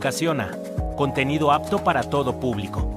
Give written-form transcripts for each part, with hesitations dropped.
Educasiona, contenido apto para todo público.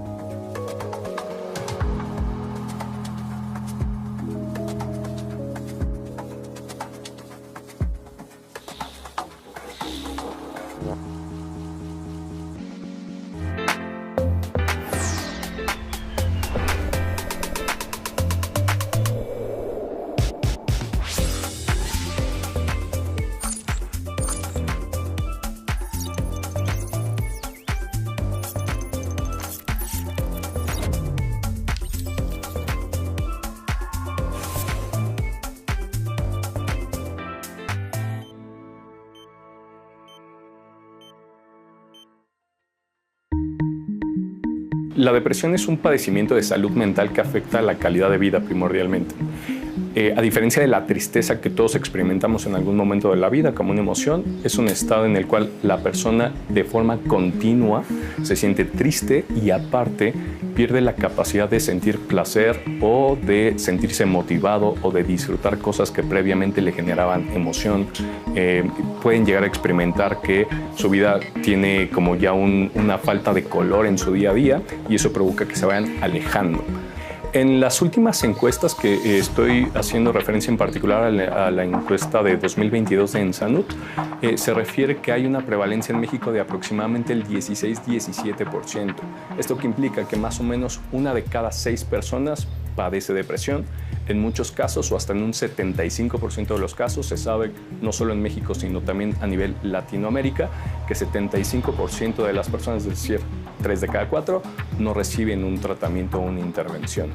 La depresión es un padecimiento de salud mental que afecta la calidad de vida primordialmente. A diferencia de la tristeza que todos experimentamos en algún momento de la vida como una emoción, es un estado en el cual la persona de forma continua se siente triste y aparte pierde la capacidad de sentir placer o de sentirse motivado o de disfrutar cosas que previamente le generaban emoción. Pueden llegar a experimentar que su vida tiene como ya una falta de color en su día a día y eso provoca que se vayan alejando. En las últimas encuestas que estoy haciendo referencia en particular a la encuesta de 2022 de Ensanud, se refiere que hay una prevalencia en México de aproximadamente el 16-17%. Esto que implica que más o menos 1 de cada 6 personas padece depresión. En muchos casos, o hasta en un 75% de los casos, se sabe, no solo en México, sino también a nivel Latinoamérica, que 75% de las personas, es decir, 3 de cada 4, no reciben un tratamiento o una intervención.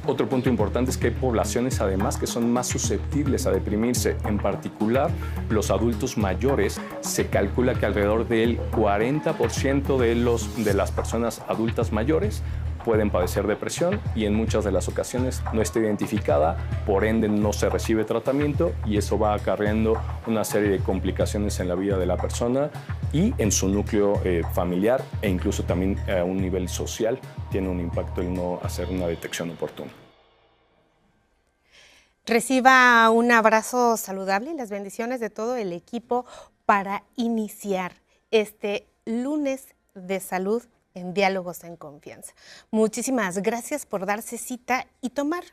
Otro punto importante es que hay poblaciones además que son más susceptibles a deprimirse. En particular, los adultos mayores, se calcula que alrededor del 40% de las personas adultas mayores pueden padecer depresión y en muchas de las ocasiones no está identificada, por ende no se recibe tratamiento y eso va acarreando una serie de complicaciones en la vida de la persona y en su núcleo familiar e incluso también a un nivel social tiene un impacto el no hacer una detección oportuna. Reciba un abrazo saludable y las bendiciones de todo el equipo para iniciar este lunes de salud en Diálogos en Confianza. Muchísimas gracias por darse cita y tomar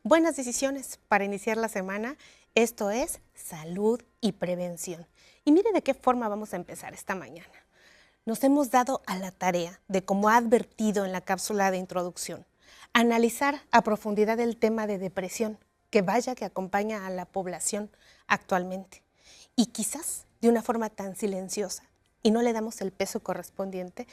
buenas decisiones para iniciar la semana. Esto es Salud y Prevención. Y mire de qué forma vamos a empezar esta mañana. Nos hemos dado a la tarea de, como ha advertido en la cápsula de introducción, analizar a profundidad el tema de depresión, que vaya que acompaña a la población actualmente. Y quizás de una forma tan silenciosa y no le damos el peso correspondiente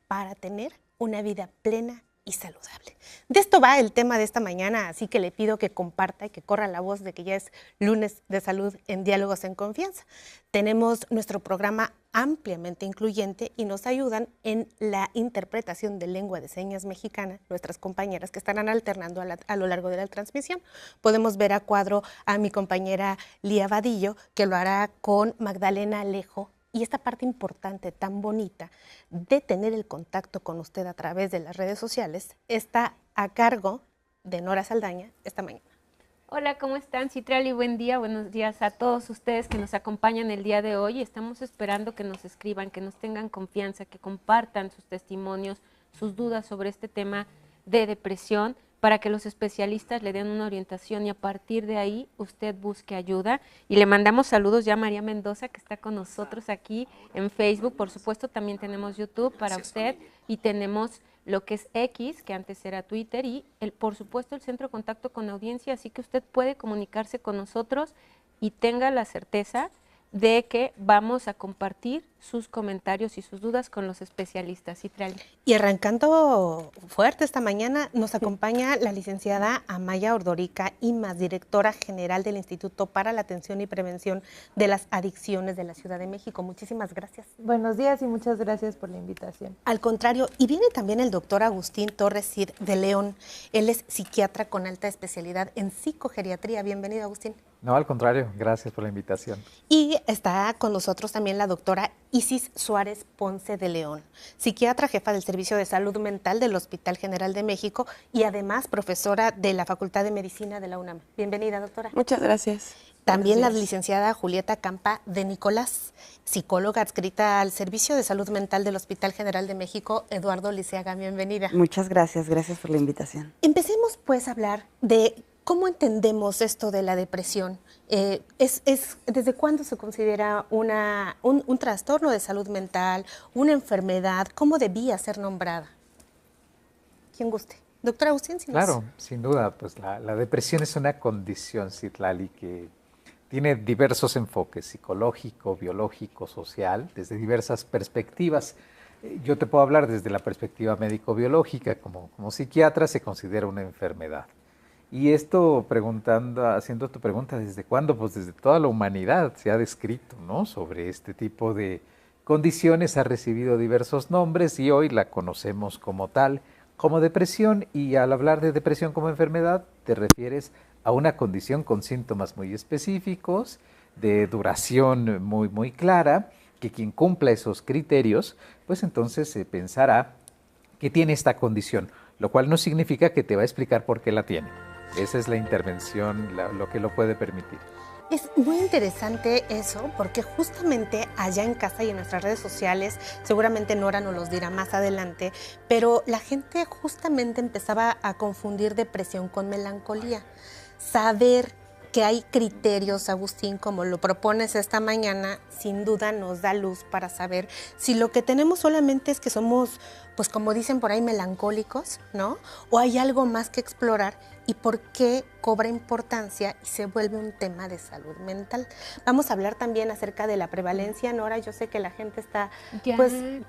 para tener una vida plena y saludable. De esto va el tema de esta mañana, así que le pido que comparta y que corra la voz de que ya es lunes de salud en Diálogos en Confianza. Tenemos nuestro programa ampliamente incluyente y nos ayudan en la interpretación de lengua de señas mexicana nuestras compañeras que estarán alternando a lo largo de la transmisión. Podemos ver a cuadro a mi compañera Lía Vadillo, que lo hará con Magdalena Alejo. Y esta parte importante, tan bonita, de tener el contacto con usted a través de las redes sociales, está a cargo de Nora Saldaña esta mañana. Hola, ¿cómo están? Citlali, buen día, buenos días a todos ustedes que nos acompañan el día de hoy. Estamos esperando que nos escriban, que nos tengan confianza, que compartan sus testimonios, sus dudas sobre este tema de depresión, para que los especialistas le den una orientación y a partir de ahí usted busque ayuda. Y le mandamos saludos ya a María Mendoza, que está con nosotros aquí en Facebook. Por supuesto, también tenemos YouTube para usted y tenemos lo que es X, que antes era Twitter, y por supuesto el Centro de Contacto con Audiencia, así que usted puede comunicarse con nosotros y tenga la certeza de que vamos a compartir sus comentarios y sus dudas con los especialistas. Y arrancando fuerte esta mañana, nos acompaña la licenciada Amaya Ordorica Imas, directora general del Instituto para la Atención y Prevención de las Adicciones de la Ciudad de México. Muchísimas gracias. Buenos días y muchas gracias por la invitación. Al contrario, y viene también el doctor Agustín Torres Cid de León. Él es psiquiatra con alta especialidad en psicogeriatría. Bienvenido, Agustín. No, al contrario, gracias por la invitación. Y está con nosotros también la doctora Isis Suárez Ponce de León, psiquiatra jefa del Servicio de Salud Mental del Hospital General de México y además profesora de la Facultad de Medicina de la UNAM. Bienvenida, doctora. Muchas gracias. También Gracias. la licenciada Julieta Campa de Nicolás, psicóloga adscrita al Servicio de Salud Mental del Hospital General de México, Eduardo Liceaga. Bienvenida. Muchas gracias por la invitación. Empecemos pues a hablar de cómo entendemos esto de la depresión. ¿Desde cuándo se considera un trastorno de salud mental, una enfermedad? ¿Cómo debía ser nombrada? ¿Quién guste? Doctora Agustín. Claro, sin duda, pues la depresión es una condición, Citlali, que tiene diversos enfoques, psicológico, biológico, social, desde diversas perspectivas. Yo te puedo hablar desde la perspectiva médico-biológica, como psiquiatra se considera una enfermedad. Y esto haciendo tu pregunta, ¿desde cuándo? Pues desde toda la humanidad se ha descrito, ¿no? Sobre este tipo de condiciones, ha recibido diversos nombres y hoy la conocemos como tal, como depresión. Y al hablar de depresión como enfermedad, te refieres a una condición con síntomas muy específicos, de duración muy clara, que quien cumpla esos criterios, pues entonces se pensará que tiene esta condición, lo cual no significa que te va a explicar por qué la tiene. Esa es la intervención, lo que lo puede permitir. Es muy interesante eso, porque justamente allá en casa y en nuestras redes sociales, seguramente Nora nos los dirá más adelante, pero la gente justamente empezaba a confundir depresión con melancolía. Saber que hay criterios, Agustín, como lo propones esta mañana, sin duda nos da luz para saber si lo que tenemos solamente es que somos, pues como dicen por ahí, melancólicos, ¿no? O hay algo más que explorar y por qué cobra importancia y se vuelve un tema de salud mental. Vamos a hablar también acerca de la prevalencia, Nora. Yo sé que la gente está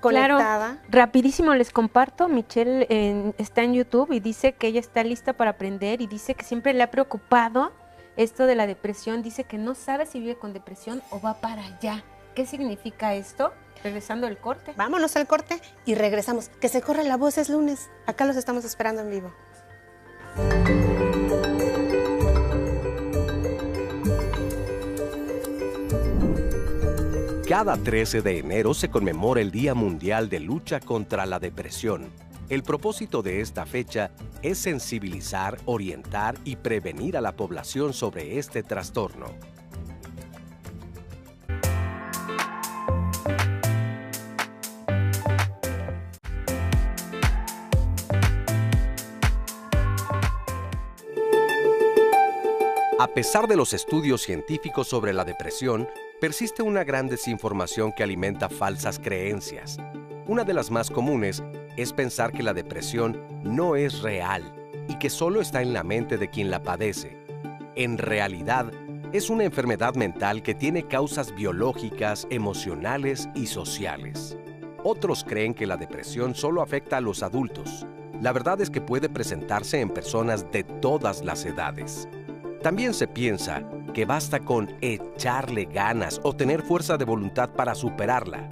conectada. Claro, rapidísimo les comparto. Michelle está en YouTube y dice que ella está lista para aprender y dice que siempre le ha preocupado esto de la depresión. Dice que no sabe si vive con depresión o va para allá. ¿Qué significa esto? Regresando al corte. Vámonos al corte y regresamos. Que se corra la voz, es lunes. Acá los estamos esperando en vivo. Cada 13 de enero se conmemora el Día Mundial de Lucha contra la Depresión. El propósito de esta fecha es sensibilizar, orientar y prevenir a la población sobre este trastorno. A pesar de los estudios científicos sobre la depresión, persiste una gran desinformación que alimenta falsas creencias. Una de las más comunes es pensar que la depresión no es real y que solo está en la mente de quien la padece. En realidad, es una enfermedad mental que tiene causas biológicas, emocionales y sociales. Otros creen que la depresión solo afecta a los adultos. La verdad es que puede presentarse en personas de todas las edades. También se piensa que basta con echarle ganas o tener fuerza de voluntad para superarla.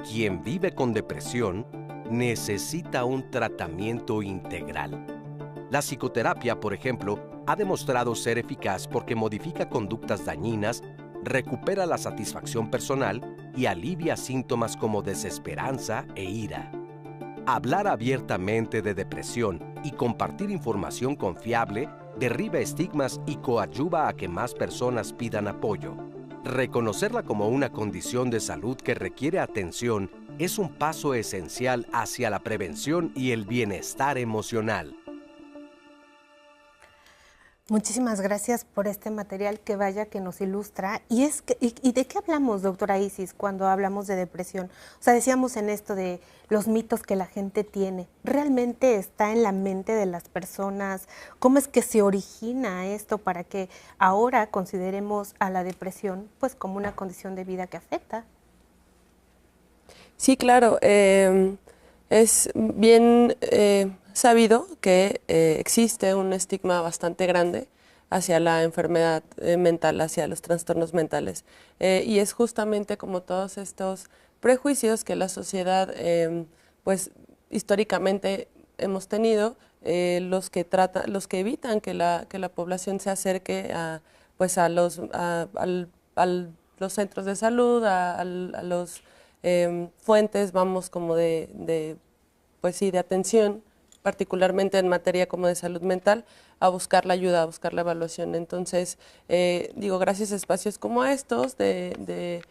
Quien vive con depresión necesita un tratamiento integral. La psicoterapia, por ejemplo, ha demostrado ser eficaz porque modifica conductas dañinas, recupera la satisfacción personal y alivia síntomas como desesperanza e ira. Hablar abiertamente de depresión y compartir información confiable derriba estigmas y coadyuva a que más personas pidan apoyo. Reconocerla como una condición de salud que requiere atención es un paso esencial hacia la prevención y el bienestar emocional. Muchísimas gracias por este material que nos ilustra. ¿Y de qué hablamos, doctora Isis, cuando hablamos de depresión? O sea, decíamos en esto de los mitos que la gente tiene. ¿Realmente está en la mente de las personas? ¿Cómo es que se origina esto para que ahora consideremos a la depresión pues como una condición de vida que afecta? Sí, claro. Es bien sabido que existe un estigma bastante grande hacia la enfermedad mental, hacia los trastornos mentales. Y es justamente como todos estos prejuicios que la sociedad, pues históricamente hemos tenido, los que evitan que la población se acerque a pues a los centros de salud, a los fuentes, vamos, como pues sí, de atención, particularmente en materia como de salud mental, a buscar la ayuda, a buscar la evaluación. Entonces, digo, gracias a espacios como estos, pues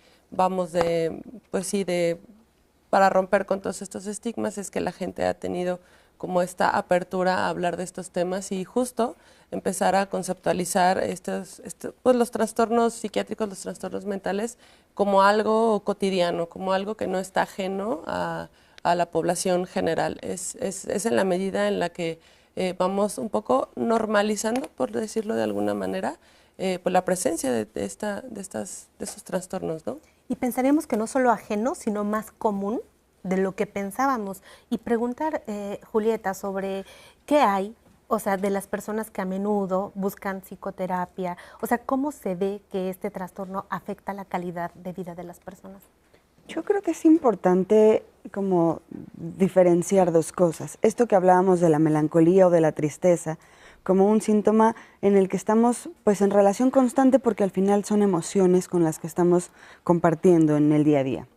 sí, para romper con todos estos estigmas, es que la gente ha tenido como esta apertura a hablar de estos temas y justo empezar a conceptualizar pues los trastornos psiquiátricos, los trastornos mentales, como algo cotidiano, como algo que no está ajeno a la población general. Es en la medida en la que vamos un poco normalizando, por decirlo de alguna manera, pues la presencia de esos trastornos, ¿no? Y pensaríamos que no solo ajeno, sino más común de lo que pensábamos. Y preguntar, Julieta, sobre qué hay, o sea, de las personas que a menudo buscan psicoterapia, o sea, ¿cómo se ve que este trastorno afecta la calidad de vida de las personas? Yo creo que es importante como diferenciar dos cosas. Esto que hablábamos de la melancolía o de la tristeza, como un síntoma en el que estamos pues en relación constante porque al final son emociones con las que estamos compartiendo en el día a día.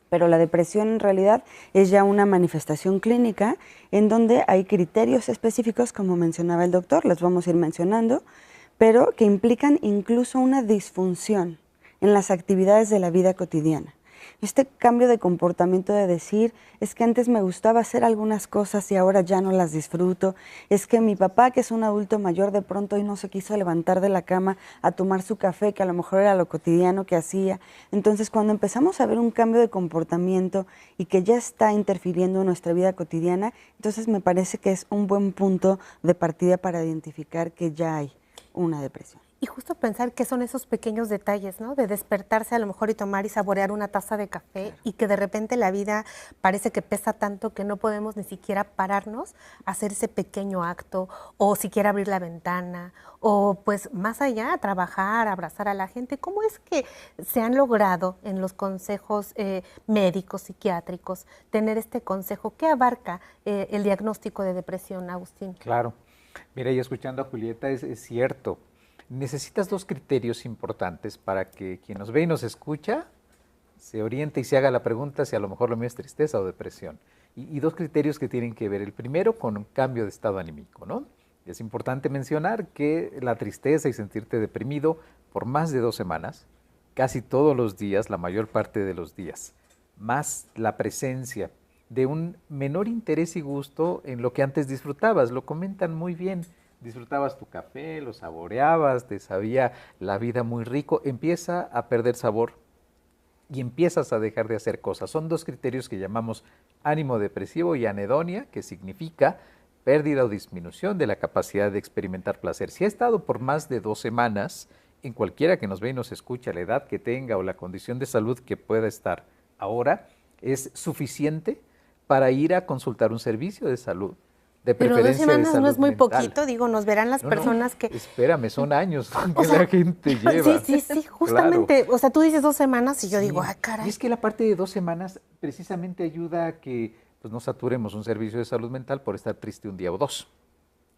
Pero la depresión en realidad es ya una manifestación clínica en donde hay criterios específicos, como mencionaba el doctor, los vamos a ir mencionando, pero que implican incluso una disfunción en las actividades de la vida cotidiana. Este cambio de comportamiento de decir, es que antes me gustaba hacer algunas cosas y ahora ya no las disfruto, es que mi papá, que es un adulto mayor, de pronto hoy no se quiso levantar de la cama a tomar su café, que a lo mejor era lo cotidiano que hacía. Entonces, cuando empezamos a ver un cambio de comportamiento y que ya está interfiriendo en nuestra vida cotidiana, entonces me parece que es un buen punto de partida para identificar que ya hay una depresión. Y justo pensar que son esos pequeños detalles, ¿no? De despertarse a lo mejor y tomar y saborear una taza de café, claro, y que de repente la vida parece que pesa tanto que no podemos ni siquiera pararnos a hacer ese pequeño acto, o siquiera abrir la ventana, o pues más allá, trabajar, abrazar a la gente. ¿Cómo es que se han logrado en los consejos médicos, psiquiátricos, tener este consejo? ¿Qué abarca el diagnóstico de depresión, Agustín? Claro. Mira, y escuchando a Julieta, es cierto. Necesitas dos criterios importantes para que quien nos ve y nos escucha se oriente y se haga la pregunta si a lo mejor lo mío es tristeza o depresión. Y dos criterios que tienen que ver. El primero, con un cambio de estado anímico, ¿no? Es importante mencionar que la tristeza y sentirte deprimido por más de 2 semanas, casi todos los días, la mayor parte de los días, más la presencia de un menor interés y gusto en lo que antes disfrutabas, lo comentan muy bien. Disfrutabas tu café, lo saboreabas, te sabía la vida muy rico, empieza a perder sabor y empiezas a dejar de hacer cosas. Son dos criterios que llamamos ánimo depresivo y anedonia, que significa pérdida o disminución de la capacidad de experimentar placer. Si ha estado por más de 2 semanas, en cualquiera que nos ve y nos escucha, la edad que tenga o la condición de salud que pueda estar ahora, es suficiente para ir a consultar un servicio de salud. Pero 2 semanas no es muy poquito, digo, nos verán las personas que... Espérame, son años que la gente lleva. Sí, justamente, claro. O sea, tú dices 2 semanas y yo digo, ay, caray. Y es que la parte de 2 semanas precisamente ayuda a que pues, no saturemos un servicio de salud mental por estar triste un día o 2.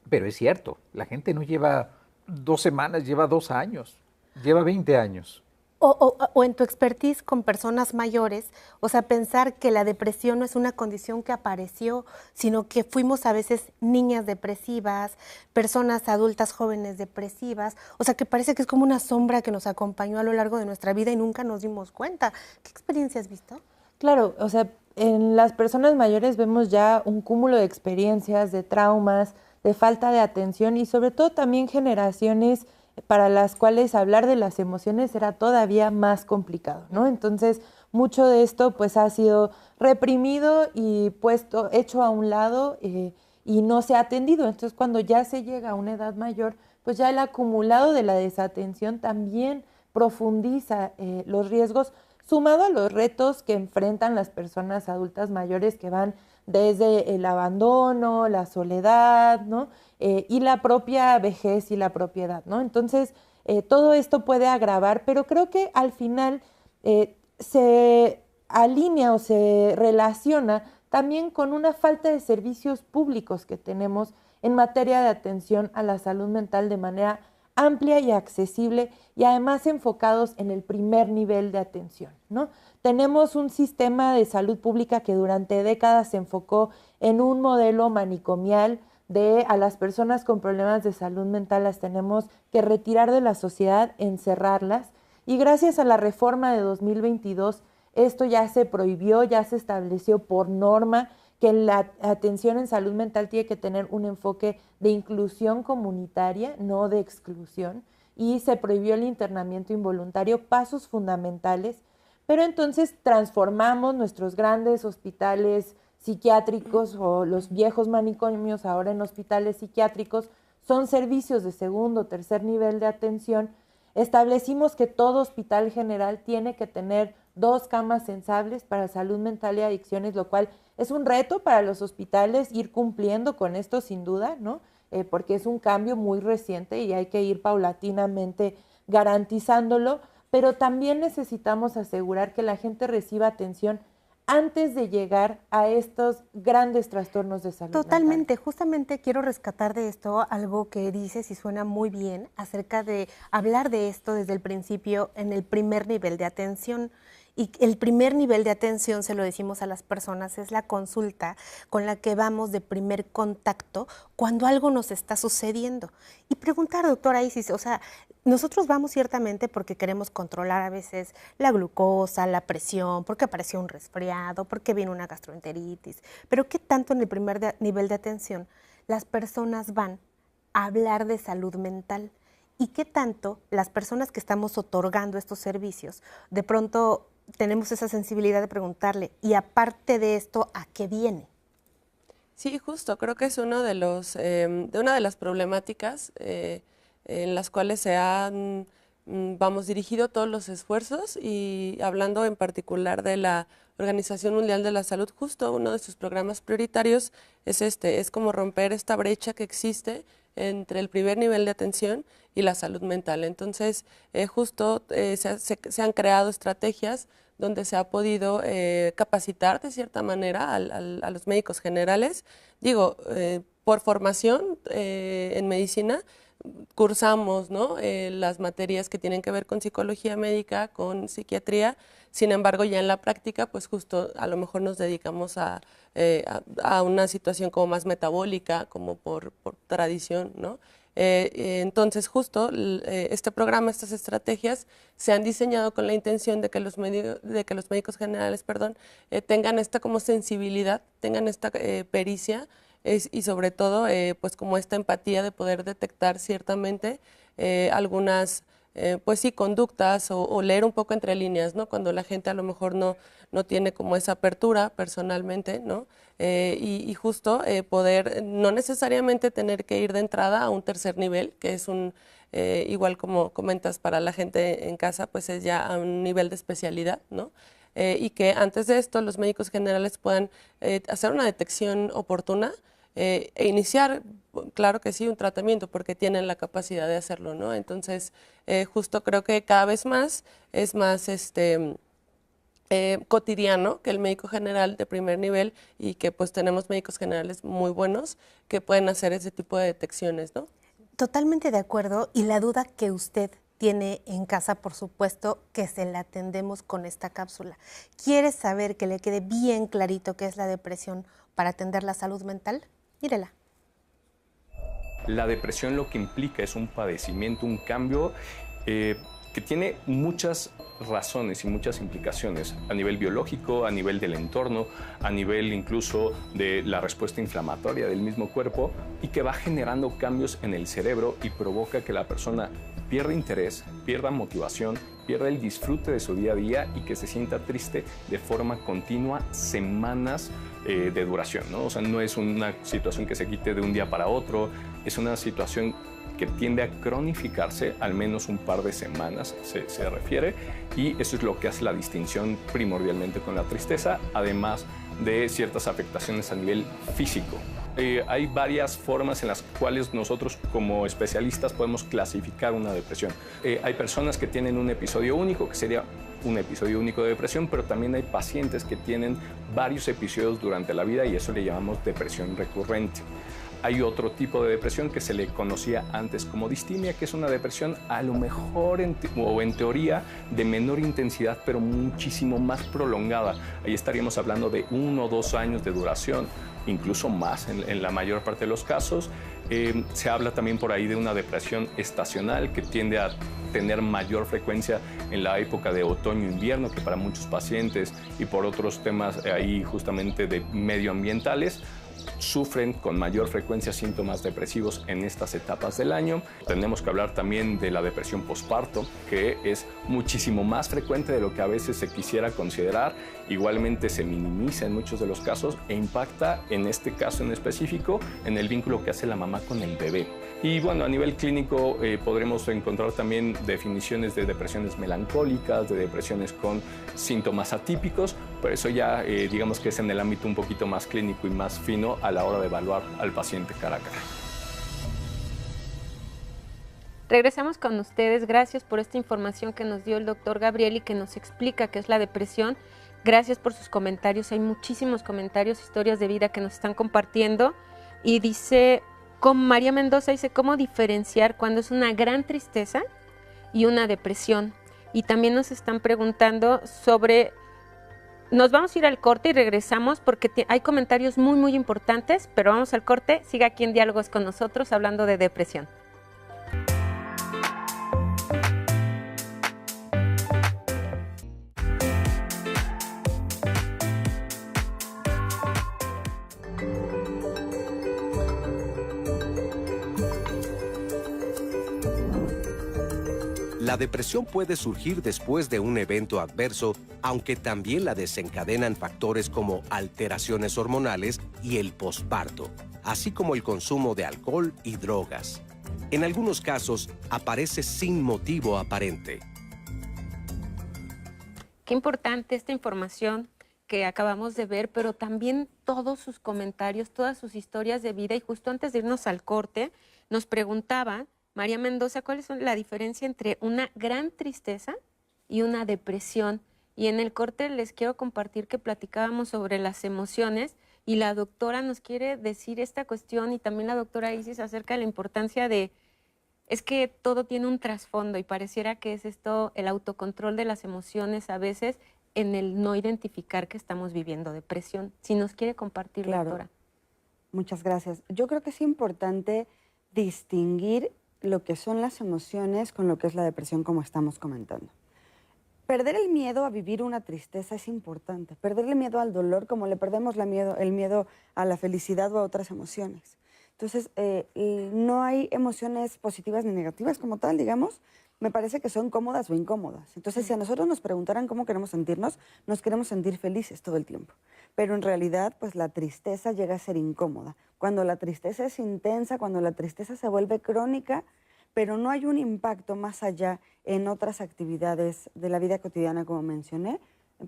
Pero es cierto, la gente no lleva 2 semanas, lleva 2 años, lleva 20 años. O en tu expertise con personas mayores, o sea, pensar que la depresión no es una condición que apareció, sino que fuimos a veces niñas depresivas, personas adultas jóvenes depresivas, o sea, que parece que es como una sombra que nos acompañó a lo largo de nuestra vida y nunca nos dimos cuenta. ¿Qué experiencia has visto? Claro, o sea, en las personas mayores vemos ya un cúmulo de experiencias, de traumas, de falta de atención y sobre todo también generaciones para las cuales hablar de las emociones era todavía más complicado, ¿no? Entonces, mucho de esto pues ha sido reprimido y hecho a un lado y no se ha atendido. Entonces, cuando ya se llega a una edad mayor, pues ya el acumulado de la desatención también profundiza los riesgos, sumado a los retos que enfrentan las personas adultas mayores que van desde el abandono, la soledad, ¿no? Y la propia vejez y la propiedad, ¿no? Entonces, todo esto puede agravar, pero creo que al final se alinea o se relaciona también con una falta de servicios públicos que tenemos en materia de atención a la salud mental de manera amplia y accesible y además enfocados en el primer nivel de atención, ¿no? Tenemos un sistema de salud pública que durante décadas se enfocó en un modelo manicomial de a las personas con problemas de salud mental las tenemos que retirar de la sociedad, encerrarlas, y gracias a la reforma de 2022 esto ya se prohibió, ya se estableció por norma que la atención en salud mental tiene que tener un enfoque de inclusión comunitaria, no de exclusión, y se prohibió el internamiento involuntario, pasos fundamentales, pero entonces transformamos nuestros grandes hospitales psiquiátricos o los viejos manicomios ahora en hospitales psiquiátricos, son servicios de segundo o tercer nivel de atención. Establecimos que todo hospital general tiene que tener 2 camas sensibles para salud mental y adicciones, lo cual es un reto para los hospitales ir cumpliendo con esto sin duda, ¿no? Porque es un cambio muy reciente y hay que ir paulatinamente garantizándolo, pero también necesitamos asegurar que la gente reciba atención antes de llegar a estos grandes trastornos de salud Totalmente, mental. justamente quiero rescatar de esto algo que dices y suena muy bien acerca de hablar de esto desde el principio en el primer nivel de atención. Y el primer nivel de atención, se lo decimos a las personas, es la consulta con la que vamos de primer contacto cuando algo nos está sucediendo. Y preguntar, doctora Isis, o sea, nosotros vamos ciertamente porque queremos controlar a veces la glucosa, la presión, porque apareció un resfriado, porque viene una gastroenteritis. Pero ¿qué tanto en el primer nivel de atención las personas van a hablar de salud mental? ¿Y qué tanto las personas que estamos otorgando estos servicios de pronto tenemos esa sensibilidad de preguntarle, y aparte de esto, ¿a qué viene? Sí, justo, creo que es uno de una de las problemáticas en las cuales se han, dirigido todos los esfuerzos, y hablando en particular de la Organización Mundial de la Salud, justo uno de sus programas prioritarios es como romper esta brecha que existe entre el primer nivel de atención y la salud mental. Entonces, se han creado estrategias donde se ha podido capacitar de cierta manera a los médicos generales. Digo, por formación en medicina, cursamos, ¿no?, las materias que tienen que ver con psicología médica, con psiquiatría. Sin embargo, ya en la práctica, pues justo a lo mejor nos dedicamos a una situación como más metabólica, como por tradición, ¿no? Entonces, justo este programa, estas estrategias se han diseñado con la intención de que los médicos generales, tengan esta como sensibilidad, tengan esta pericia, y sobre todo, pues como esta empatía de poder detectar ciertamente algunas pues sí, conductas o leer un poco entre líneas, ¿no? Cuando la gente a lo mejor no tiene como esa apertura personalmente, ¿no? Y justo poder no necesariamente tener que ir de entrada a un tercer nivel, que es igual como comentas para la gente en casa, pues es ya a un nivel de especialidad, ¿no? Y que antes de esto los médicos generales puedan hacer una detección oportuna e iniciar, claro que sí, un tratamiento, porque tienen la capacidad de hacerlo, ¿no? Entonces, justo creo que cada vez más es más cotidiano que el médico general de primer nivel, y que pues tenemos médicos generales muy buenos que pueden hacer ese tipo de detecciones, ¿no? Totalmente de acuerdo, y la duda que usted tiene en casa, por supuesto, que se la atendemos con esta cápsula. ¿Quiere saber que le quede bien clarito qué es la depresión para atender la salud mental? Mírela. La depresión lo que implica es un padecimiento, un cambio que tiene muchas razones y muchas implicaciones a nivel biológico, a nivel del entorno, a nivel incluso de la respuesta inflamatoria del mismo cuerpo, y que va generando cambios en el cerebro y provoca que la persona pierda interés, pierda motivación, pierda el disfrute de su día a día y que se sienta triste de forma continua, semanas de duración, ¿no? O sea, no es una situación que se quite de un día para otro, es una situación que tiende a cronificarse al menos un par de semanas, se refiere, y eso es lo que hace la distinción primordialmente con la tristeza, además de ciertas afectaciones a nivel físico. Hay varias formas en las cuales nosotros como especialistas podemos clasificar una depresión. Hay personas que tienen un episodio único, que sería un episodio único de depresión, pero también hay pacientes que tienen varios episodios durante la vida y eso le llamamos depresión recurrente. Hay otro tipo de depresión que se le conocía antes como distimia, que es una depresión a lo mejor en teoría de menor intensidad, pero muchísimo más prolongada. Ahí estaríamos hablando de 1 o 2 años de duración, incluso más en la mayor parte de los casos. Se habla también por ahí de una depresión estacional que tiende a tener mayor frecuencia en la época de otoño-invierno, que para muchos pacientes y por otros temas ahí justamente de medioambientales, sufren con mayor frecuencia síntomas depresivos en estas etapas del año. Tenemos que hablar también de la depresión posparto, que es muchísimo más frecuente de lo que a veces se quisiera considerar. Igualmente se minimiza en muchos de los casos e impacta, en este caso en específico, en el vínculo que hace la mamá con el bebé. Y bueno, a nivel clínico podremos encontrar también definiciones de depresiones melancólicas, de depresiones con síntomas atípicos, pero eso ya digamos que es en el ámbito un poquito más clínico y más fino a la hora de evaluar al paciente cara a cara. Regresamos con ustedes. Gracias por esta información que nos dio el doctor Gabriel y que nos explica qué es la depresión. Gracias por sus comentarios. Hay muchísimos comentarios, historias de vida que nos están compartiendo. Y dice, con María Mendoza, dice, ¿cómo diferenciar cuando es una gran tristeza y una depresión? Y también nos están preguntando sobre... Nos vamos a ir al corte y regresamos porque hay comentarios muy, muy importantes, pero vamos al corte. Siga aquí en Diálogos con nosotros hablando de depresión. La depresión puede surgir después de un evento adverso, aunque también la desencadenan factores como alteraciones hormonales y el posparto, así como el consumo de alcohol y drogas. En algunos casos, aparece sin motivo aparente. Qué importante esta información que acabamos de ver, pero también todos sus comentarios, todas sus historias de vida. Y justo antes de irnos al corte, nos preguntaba María Mendoza, ¿cuál es la diferencia entre una gran tristeza y una depresión? Y en el corte les quiero compartir que platicábamos sobre las emociones y la doctora nos quiere decir esta cuestión y también la doctora Isis acerca de la importancia de, es que todo tiene un trasfondo y pareciera que es esto, el autocontrol de las emociones a veces en el no identificar que estamos viviendo depresión. Si nos quiere compartir, claro. Doctora. Muchas gracias. Yo creo que es importante distinguir lo que son las emociones con lo que es la depresión, como estamos comentando. Perder el miedo a vivir una tristeza es importante. Perderle miedo al dolor como le perdemos el miedo a la felicidad o a otras emociones. Entonces, no hay emociones positivas ni negativas como tal, digamos. Me parece que son cómodas o incómodas. Entonces, si a nosotros nos preguntaran cómo queremos sentirnos, nos queremos sentir felices todo el tiempo. Pero en realidad, pues la tristeza llega a ser incómoda. Cuando la tristeza es intensa, cuando la tristeza se vuelve crónica, pero no hay un impacto más allá en otras actividades de la vida cotidiana, como mencioné,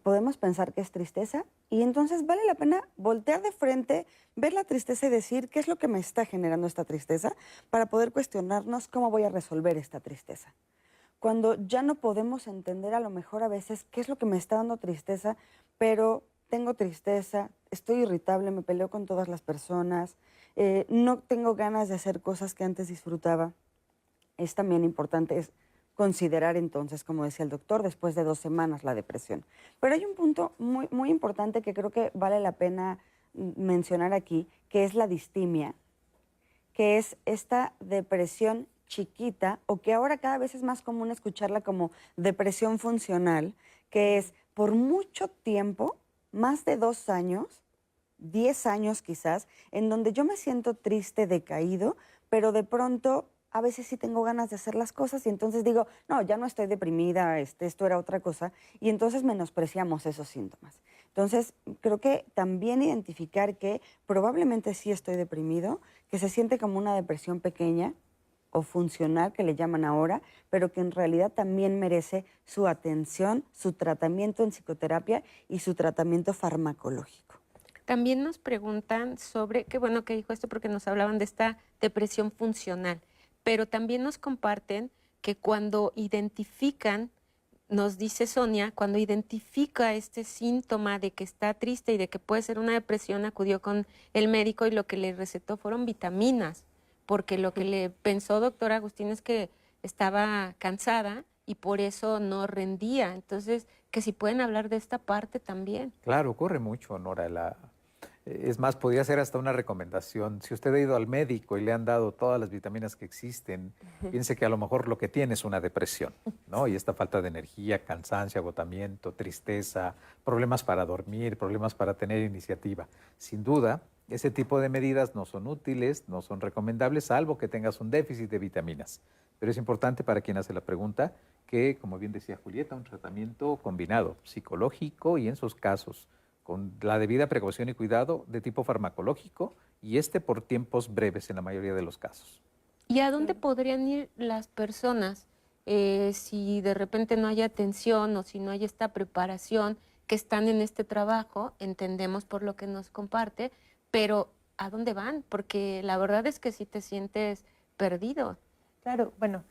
podemos pensar que es tristeza y entonces vale la pena voltear de frente, ver la tristeza y decir qué es lo que me está generando esta tristeza para poder cuestionarnos cómo voy a resolver esta tristeza. Cuando ya no podemos entender a lo mejor a veces qué es lo que me está dando tristeza, pero tengo tristeza, estoy irritable, me peleo con todas las personas, no tengo ganas de hacer cosas que antes disfrutaba. Es también importante considerar entonces, como decía el doctor, después de 2 semanas la depresión. Pero hay un punto muy, muy importante que creo que vale la pena mencionar aquí, que es la distimia, que es esta depresión chiquita, o que ahora cada vez es más común escucharla como depresión funcional, que es por mucho tiempo, más de 2 años, 10 años quizás, en donde yo me siento triste, decaído, pero de pronto a veces sí tengo ganas de hacer las cosas y entonces digo, no, ya no estoy deprimida, esto era otra cosa, y entonces menospreciamos esos síntomas. Entonces, creo que también identificar que probablemente sí estoy deprimido, que se siente como una depresión pequeña o funcional, que le llaman ahora, pero que en realidad también merece su atención, su tratamiento en psicoterapia y su tratamiento farmacológico. También nos preguntan sobre, qué bueno que dijo esto porque nos hablaban de esta depresión funcional, pero también nos comparten que cuando identifican nos dice Sonia, cuando identifica este síntoma de que está triste y de que puede ser una depresión, acudió con el médico y lo que le recetó fueron vitaminas, porque lo que le pensó doctor Agustín es que estaba cansada y por eso no rendía. Entonces, que si pueden hablar de esta parte también. Claro, ocurre mucho, Nora. Es más, podría ser hasta una recomendación. Si usted ha ido al médico y le han dado todas las vitaminas que existen, piense que a lo mejor lo que tiene es una depresión, ¿no? Y esta falta de energía, cansancio, agotamiento, tristeza, problemas para dormir, problemas para tener iniciativa. Sin duda, ese tipo de medidas no son útiles, no son recomendables, salvo que tengas un déficit de vitaminas. Pero es importante para quien hace la pregunta que, como bien decía Julieta, un tratamiento combinado, psicológico y en sus casos, con la debida precaución y cuidado de tipo farmacológico y por tiempos breves en la mayoría de los casos. ¿Y a dónde podrían ir las personas si de repente no hay atención o si no hay esta preparación que están en este trabajo? Entendemos por lo que nos comparte, pero ¿a dónde van? Porque la verdad es que si te sientes perdido. Claro, bueno,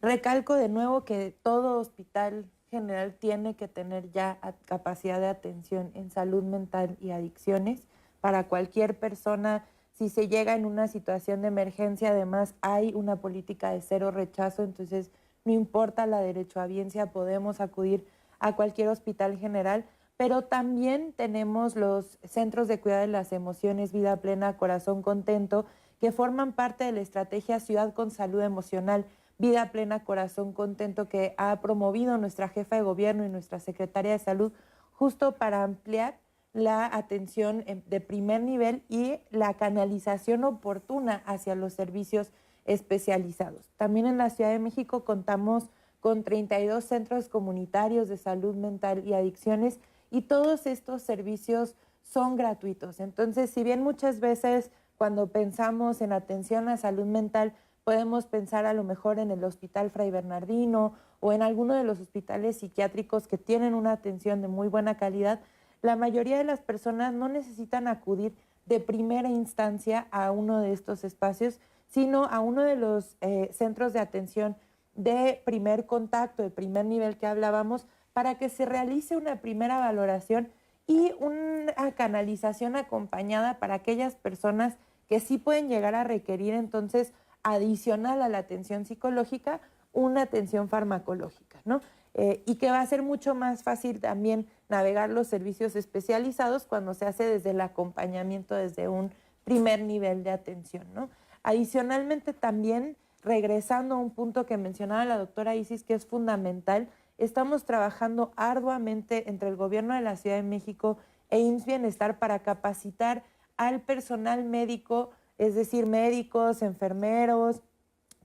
recalco de nuevo que todo hospital general tiene que tener ya capacidad de atención en salud mental y adicciones para cualquier persona. Si se llega en una situación de emergencia, además hay una política de cero rechazo, entonces no importa la derechohabiencia, podemos acudir a cualquier hospital general, pero también tenemos los centros de cuidado de las emociones, Vida Plena, Corazón Contento, que forman parte de la estrategia Ciudad con Salud Emocional, Vida Plena, Corazón Contento, que ha promovido nuestra jefa de gobierno y nuestra secretaria de Salud, justo para ampliar la atención de primer nivel y la canalización oportuna hacia los servicios especializados. También en la Ciudad de México contamos con 32 centros comunitarios de salud mental y adicciones y todos estos servicios son gratuitos. Entonces, si bien muchas veces cuando pensamos en atención a salud mental, podemos pensar a lo mejor en el Hospital Fray Bernardino o en alguno de los hospitales psiquiátricos que tienen una atención de muy buena calidad, la mayoría de las personas no necesitan acudir de primera instancia a uno de estos espacios, sino a uno de los centros de atención de primer contacto, de primer nivel que hablábamos, para que se realice una primera valoración y una canalización acompañada para aquellas personas que sí pueden llegar a requerir entonces, adicional a la atención psicológica, una atención farmacológica, ¿no? Y que va a ser mucho más fácil también navegar los servicios especializados cuando se hace desde el acompañamiento, desde un primer nivel de atención, ¿no? Adicionalmente también, regresando a un punto que mencionaba la doctora Isis, que es fundamental, estamos trabajando arduamente entre el gobierno de la Ciudad de México e IMSS Bienestar para capacitar al personal médico, es decir, médicos, enfermeros,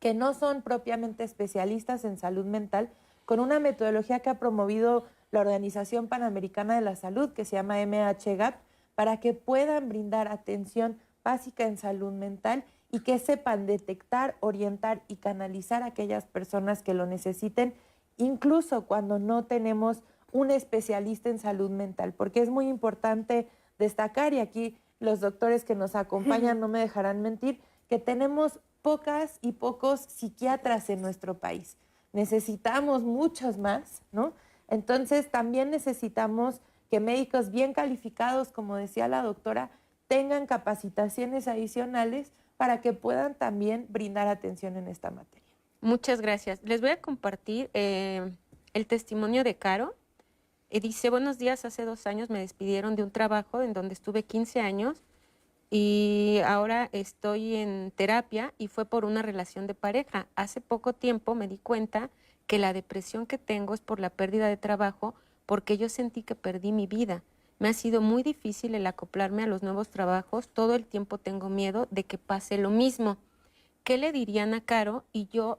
que no son propiamente especialistas en salud mental, con una metodología que ha promovido la Organización Panamericana de la Salud, que se llama MHGAP, para que puedan brindar atención básica en salud mental y que sepan detectar, orientar y canalizar a aquellas personas que lo necesiten, incluso cuando no tenemos un especialista en salud mental, porque es muy importante destacar, y aquí los doctores que nos acompañan no me dejarán mentir, que tenemos pocas y pocos psiquiatras en nuestro país. Necesitamos muchos más, ¿no? Entonces también necesitamos que médicos bien calificados, como decía la doctora, tengan capacitaciones adicionales para que puedan también brindar atención en esta materia. Muchas gracias. Les voy a compartir el testimonio de Caro. Dice, buenos días, hace 2 años me despidieron de un trabajo en donde estuve 15 años y ahora estoy en terapia y fue por una relación de pareja. Hace poco tiempo me di cuenta que la depresión que tengo es por la pérdida de trabajo porque yo sentí que perdí mi vida. Me ha sido muy difícil el acoplarme a los nuevos trabajos, todo el tiempo tengo miedo de que pase lo mismo. ¿Qué le dirían a Caro? Y yo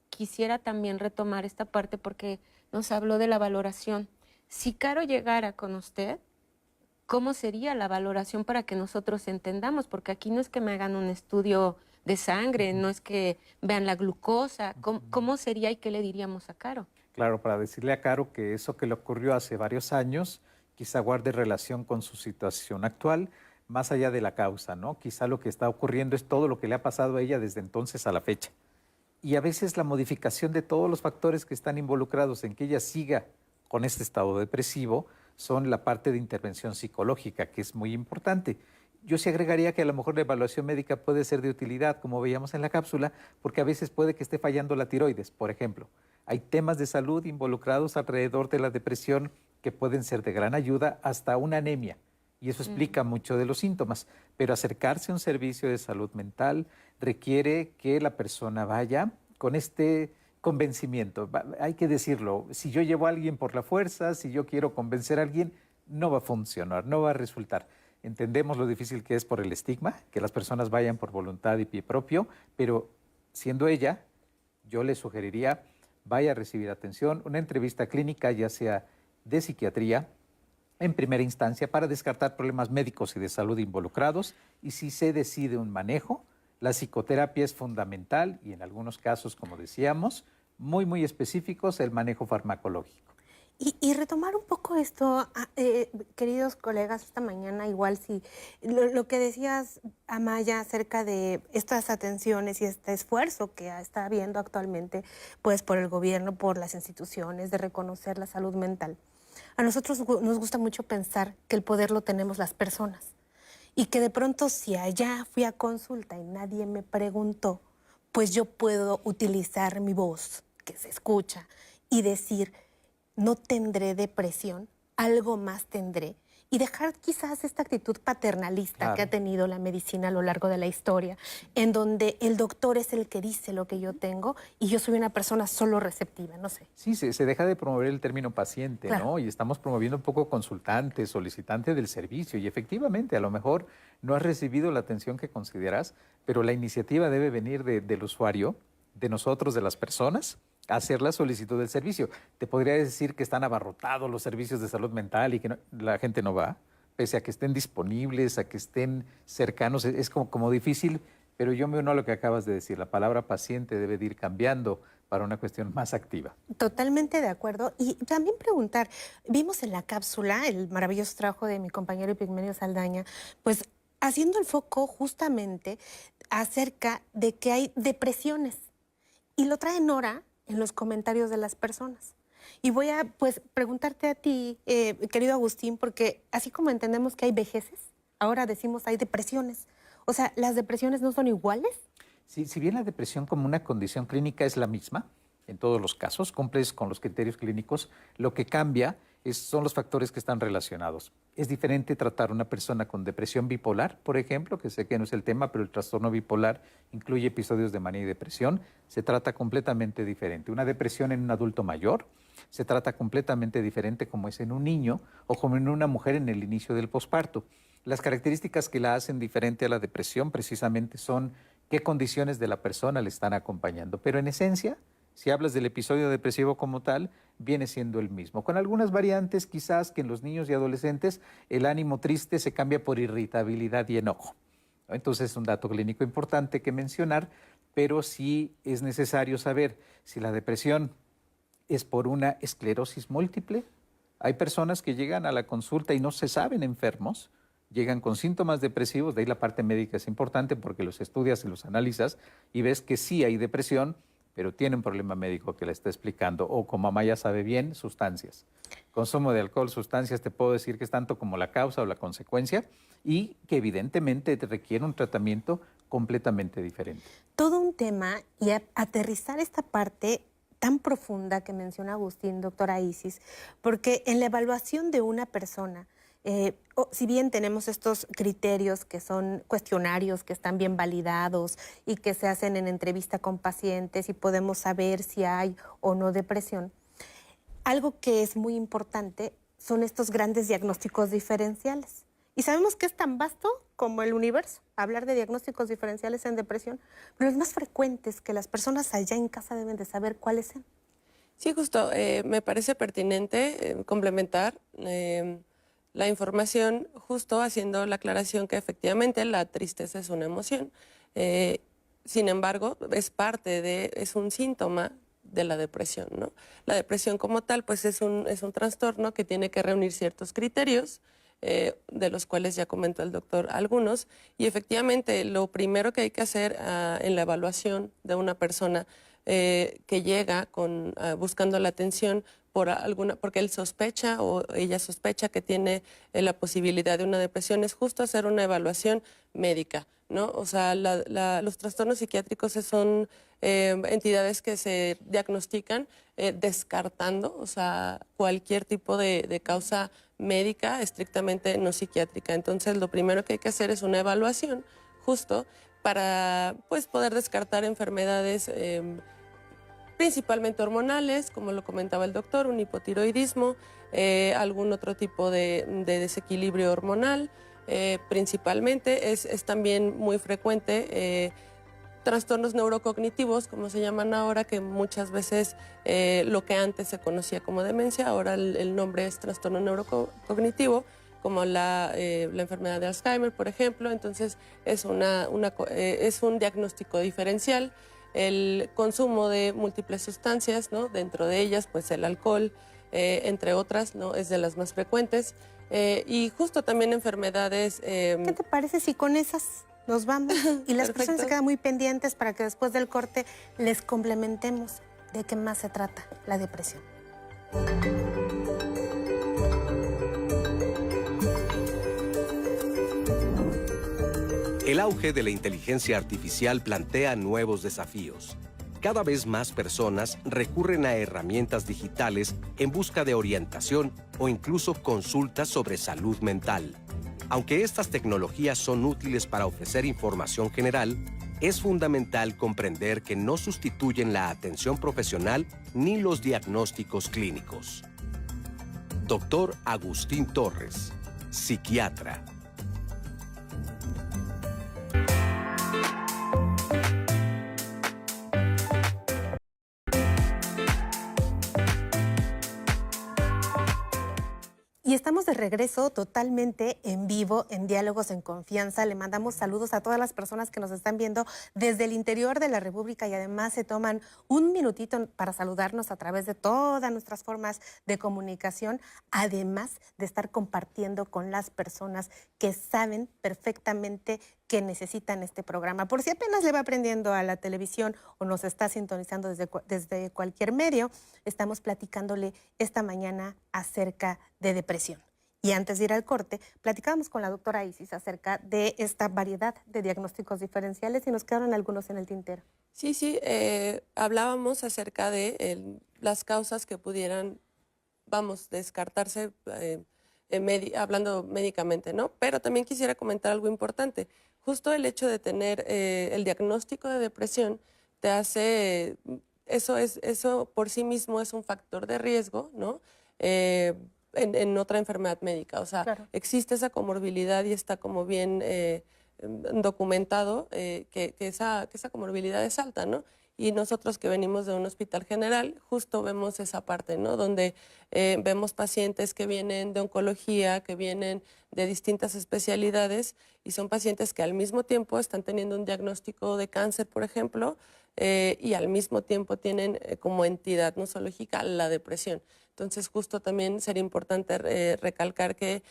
quisiera también retomar esta parte porque nos habló de la valoración. Si Caro llegara con usted, ¿cómo sería la valoración para que nosotros entendamos? Porque aquí no es que me hagan un estudio de sangre, no es que vean la glucosa. ¿Cómo sería y qué le diríamos a Caro? Claro, para decirle a Caro que eso que le ocurrió hace varios años quizá guarde relación con su situación actual, más allá de la causa, ¿no? Quizá lo que está ocurriendo es todo lo que le ha pasado a ella desde entonces a la fecha. y a veces la modificación de todos los factores que están involucrados en que ella siga con este estado depresivo son la parte de intervención psicológica, que es muy importante. Yo sí agregaría que a lo mejor la evaluación médica puede ser de utilidad, como veíamos en la cápsula, porque a veces puede que esté fallando la tiroides, por ejemplo. Hay temas de salud involucrados alrededor de la depresión que pueden ser de gran ayuda, hasta una anemia. Y eso explica mucho de los síntomas. Pero acercarse a un servicio de salud mental requiere que la persona vaya con este convencimiento. Hay que decirlo, si yo llevo a alguien por la fuerza, si yo quiero convencer a alguien, no va a funcionar, no va a resultar. Entendemos lo difícil que es por el estigma, que las personas vayan por voluntad y pie propio, pero siendo ella, yo le sugeriría, vaya a recibir atención, una entrevista clínica, ya sea de psiquiatría, en primera instancia, para descartar problemas médicos y de salud involucrados, y si se decide un manejo, la psicoterapia es fundamental y en algunos casos, como decíamos, muy específicos, el manejo farmacológico. Y retomar un poco esto, queridos colegas, esta mañana igual si lo que decías, Amaya, acerca de estas atenciones y este esfuerzo que está habiendo actualmente pues por el gobierno, por las instituciones de reconocer la salud mental. A nosotros nos gusta mucho pensar que el poder lo tenemos las personas y que de pronto si allá fui a consulta y nadie me preguntó, pues yo puedo utilizar mi voz, que se escucha, y decir, no tendré depresión, algo más tendré. Y dejar quizás esta actitud paternalista que ha tenido la medicina a lo largo de la historia, en donde el doctor es el que dice lo que yo tengo y yo soy una persona solo receptiva, no sé. Sí, se deja de promover el término paciente, Claro. ¿no? Y estamos promoviendo un poco consultante, solicitante del servicio. Y efectivamente, a lo mejor no has recibido la atención que consideras, pero la iniciativa debe venir del usuario, de nosotros, de las personas, hacer la solicitud del servicio. Te podría decir que están abarrotados los servicios de salud mental y que la gente no va, pese a que estén disponibles, a que estén cercanos. Es como difícil, pero yo me uno a lo que acabas de decir. La palabra paciente debe de ir cambiando para una cuestión más activa. Totalmente de acuerdo. Y también preguntar, vimos en la cápsula el maravilloso trabajo de mi compañero Epigmenio Saldaña, pues haciendo el foco justamente acerca de que hay depresiones. Y lo trae Nora en los comentarios de las personas. Y voy a pues preguntarte a ti, querido Agustín, porque así como entendemos que hay vejeces, ahora decimos hay depresiones. O sea, ¿las depresiones no son iguales? Sí, si bien la depresión como una condición clínica es la misma, en todos los casos, cumples con los criterios clínicos, lo que cambia son los factores que están relacionados. Es diferente tratar a una persona con depresión bipolar, por ejemplo, que sé que no es el tema, pero el trastorno bipolar incluye episodios de manía y depresión, se trata completamente diferente. Una depresión en un adulto mayor se trata completamente diferente como es en un niño o como en una mujer en el inicio del posparto. Las características que la hacen diferente a la depresión precisamente son qué condiciones de la persona le están acompañando, pero en esencia, si hablas del episodio depresivo como tal, viene siendo el mismo. Con algunas variantes, quizás que en los niños y adolescentes el ánimo triste se cambia por irritabilidad y enojo. Entonces es un dato clínico importante que mencionar, pero sí es necesario saber si la depresión es por una esclerosis múltiple. Hay personas que llegan a la consulta y no se saben enfermos, llegan con síntomas depresivos, de ahí la parte médica es importante porque los estudias y los analizas y ves que sí hay depresión, pero tiene un problema médico que le está explicando, o como Amaya sabe bien, sustancias. Consumo de alcohol, sustancias, te puedo decir que es tanto como la causa o la consecuencia, y que evidentemente te requiere un tratamiento completamente diferente. Todo un tema, y aterrizar esta parte tan profunda que menciona Agustín, doctora Isis, porque en la evaluación de una persona, si bien tenemos estos criterios que son cuestionarios que están bien validados y que se hacen en entrevista con pacientes y podemos saber si hay o no depresión, algo que es muy importante son estos grandes diagnósticos diferenciales. Y sabemos que es tan vasto como el universo, hablar de diagnósticos diferenciales en depresión, pero los más frecuentes que las personas allá en casa deben de saber cuáles son. Sí, justo, me parece pertinente complementar la información, justo haciendo la aclaración que efectivamente la tristeza es una emoción. Sin embargo, es un síntoma de la depresión, ¿no? La depresión como tal, pues es un trastorno que tiene que reunir ciertos criterios, de los cuales ya comentó el doctor algunos, y efectivamente lo primero que hay que hacer en la evaluación de una persona que llega buscando la atención porque él sospecha o ella sospecha que tiene la posibilidad de una depresión, es justo hacer una evaluación médica, ¿no? O sea, los trastornos psiquiátricos son entidades que se diagnostican descartando, o sea, cualquier tipo de causa médica estrictamente no psiquiátrica. Entonces, lo primero que hay que hacer es una evaluación justo para pues, poder descartar enfermedades principalmente hormonales, como lo comentaba el doctor, un hipotiroidismo, algún otro tipo de desequilibrio hormonal. Principalmente es también muy frecuente trastornos neurocognitivos, como se llaman ahora, que muchas veces lo que antes se conocía como demencia, ahora el nombre es trastorno neurocognitivo, como la enfermedad de Alzheimer, por ejemplo. Entonces es un diagnóstico diferencial. El consumo de múltiples sustancias, ¿no? Dentro de ellas, pues el alcohol, entre otras, ¿no? Es de las más frecuentes. Y justo también enfermedades... ¿Qué te parece si con esas nos vamos y las personas se quedan muy pendientes para que después del corte les complementemos de qué más se trata la depresión? El auge de la inteligencia artificial plantea nuevos desafíos. Cada vez más personas recurren a herramientas digitales en busca de orientación o incluso consultas sobre salud mental. Aunque estas tecnologías son útiles para ofrecer información general, es fundamental comprender que no sustituyen la atención profesional ni los diagnósticos clínicos. Dr. Agustín Torres, psiquiatra. Y estamos de regreso totalmente en vivo, en Diálogos en Confianza. Le mandamos saludos a todas las personas que nos están viendo desde el interior de la República y además se toman un minutito para saludarnos a través de todas nuestras formas de comunicación, además de estar compartiendo con las personas que saben perfectamente que necesitan este programa. Por si apenas le va aprendiendo a la televisión o nos está sintonizando desde cualquier medio, estamos platicándole esta mañana acerca de depresión. Y antes de ir al corte, platicábamos con la doctora Isis acerca de esta variedad de diagnósticos diferenciales y nos quedaron algunos en el tintero. Sí, hablábamos acerca de las causas que pudieran, descartarse hablando médicamente, ¿no? Pero también quisiera comentar algo importante. Justo el hecho de tener el diagnóstico de depresión te hace, eso por sí mismo es un factor de riesgo, ¿no? En otra enfermedad médica. O sea, claro, existe esa comorbilidad y está como bien documentado que esa comorbilidad es alta, ¿no? Y nosotros que venimos de un hospital general, justo vemos esa parte, ¿no? Donde vemos pacientes que vienen de oncología, que vienen de distintas especialidades y son pacientes que al mismo tiempo están teniendo un diagnóstico de cáncer, por ejemplo, y al mismo tiempo tienen como entidad nosológica la depresión. Entonces, justo también sería importante recalcar que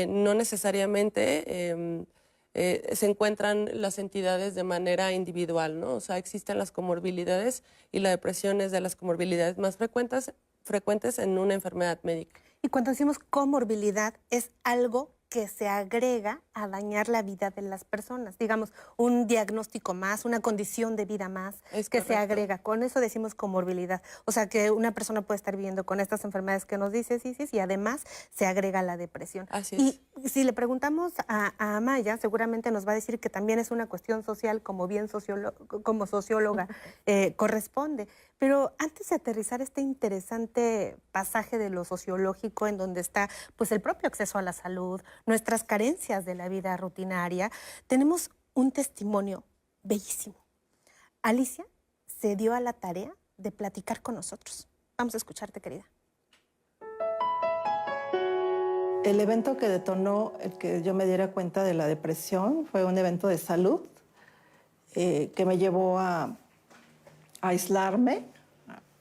no necesariamente se encuentran las entidades de manera individual, ¿no? O sea, existen las comorbilidades y la depresión es de las comorbilidades más frecuentes en una enfermedad médica. Y cuando decimos comorbilidad, es algo que se agrega a dañar la vida de las personas. Digamos, un diagnóstico más, una condición de vida más que se agrega. Con eso decimos comorbilidad. O sea, que una persona puede estar viviendo con estas enfermedades que nos dices, Isis, y además se agrega la depresión. Así es. Y si le preguntamos a Amaya, seguramente nos va a decir que también es una cuestión social, como bien como socióloga corresponde. Pero antes de aterrizar este interesante pasaje de lo sociológico en donde está pues el propio acceso a la salud, nuestras carencias de la vida rutinaria, tenemos un testimonio bellísimo. Alicia se dio a la tarea de platicar con nosotros. Vamos a escucharte, querida. El evento que detonó el que yo me diera cuenta de la depresión fue un evento de salud que me llevó a aislarme.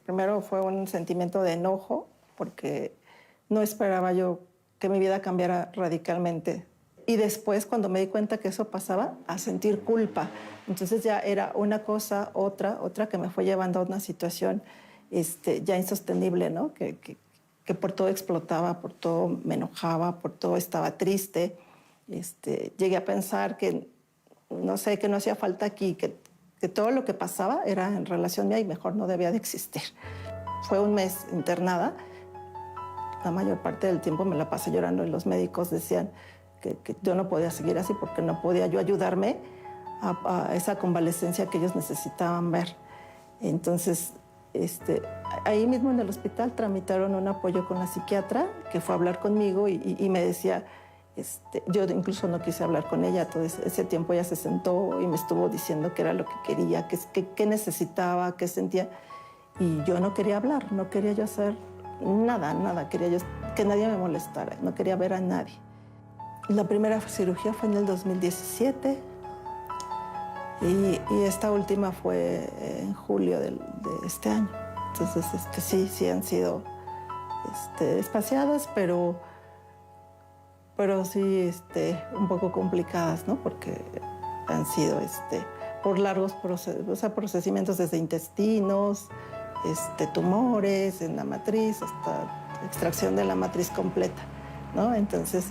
Primero fue un sentimiento de enojo porque no esperaba yo que mi vida cambiara radicalmente. Y después, cuando me di cuenta que eso pasaba, a sentir culpa. Entonces ya era una cosa, otra que me fue llevando a una situación ya insostenible, ¿no? Que por todo explotaba, por todo me enojaba, por todo estaba triste. Llegué a pensar que, no sé, que no hacía falta aquí, que todo lo que pasaba era en relación mía y mejor no debía de existir. Fue un mes internada. La mayor parte del tiempo me la pasé llorando y los médicos decían que yo no podía seguir así porque no podía yo ayudarme a esa convalescencia que ellos necesitaban ver. Entonces, ahí mismo en el hospital tramitaron un apoyo con la psiquiatra que fue a hablar conmigo y me decía, yo incluso no quise hablar con ella, todo ese tiempo ella se sentó y me estuvo diciendo qué era lo que quería, qué necesitaba, qué sentía. Y yo no quería hablar, no quería yo hacer nada, quería yo que nadie me molestara, no quería ver a nadie. La primera cirugía fue en el 2017 y esta última fue en julio de este año. Entonces, sí han sido espaciadas, pero sí un poco complicadas, ¿no? Porque han sido por largos procedimientos desde intestinos, tumores en la matriz, hasta extracción de la matriz completa, ¿no? Entonces,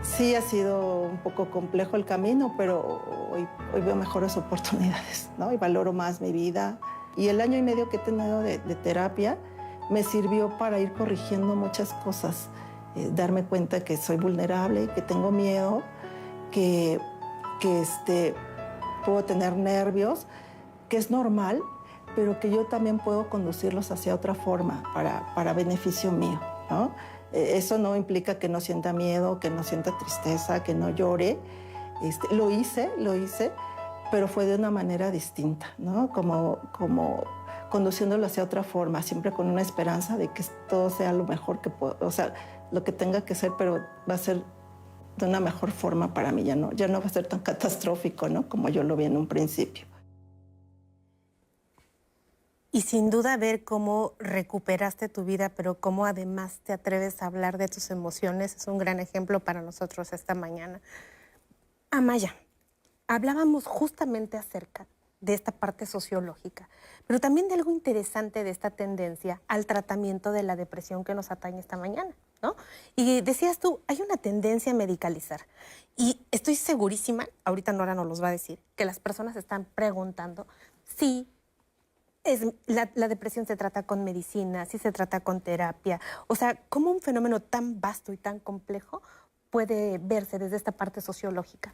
sí ha sido un poco complejo el camino, pero hoy veo mejores oportunidades, ¿no? Y valoro más mi vida. Y el año y medio que he tenido de terapia me sirvió para ir corrigiendo muchas cosas, darme cuenta que soy vulnerable, que tengo miedo, que puedo tener nervios, que es normal, pero que yo también puedo conducirlos hacia otra forma para beneficio mío, ¿no? Eso no implica que no sienta miedo, que no sienta tristeza, que no llore. Lo hice, pero fue de una manera distinta, ¿no? Como conduciéndolo hacia otra forma, siempre con una esperanza de que todo sea lo mejor que puedo, o sea, lo que tenga que ser, pero va a ser de una mejor forma para mí, ya no va a ser tan catastrófico, ¿no? Como yo lo vi en un principio. Y sin duda ver cómo recuperaste tu vida, pero cómo además te atreves a hablar de tus emociones, es un gran ejemplo para nosotros esta mañana. Amaya, hablábamos justamente acerca de esta parte sociológica, pero también de algo interesante de esta tendencia al tratamiento de la depresión que nos atañe esta mañana, ¿no? Y decías tú, hay una tendencia a medicalizar. Y estoy segurísima, ahorita Nora nos los va a decir, que las personas están preguntando si la depresión se trata con medicina, si se trata con terapia. O sea, ¿cómo un fenómeno tan vasto y tan complejo puede verse desde esta parte sociológica?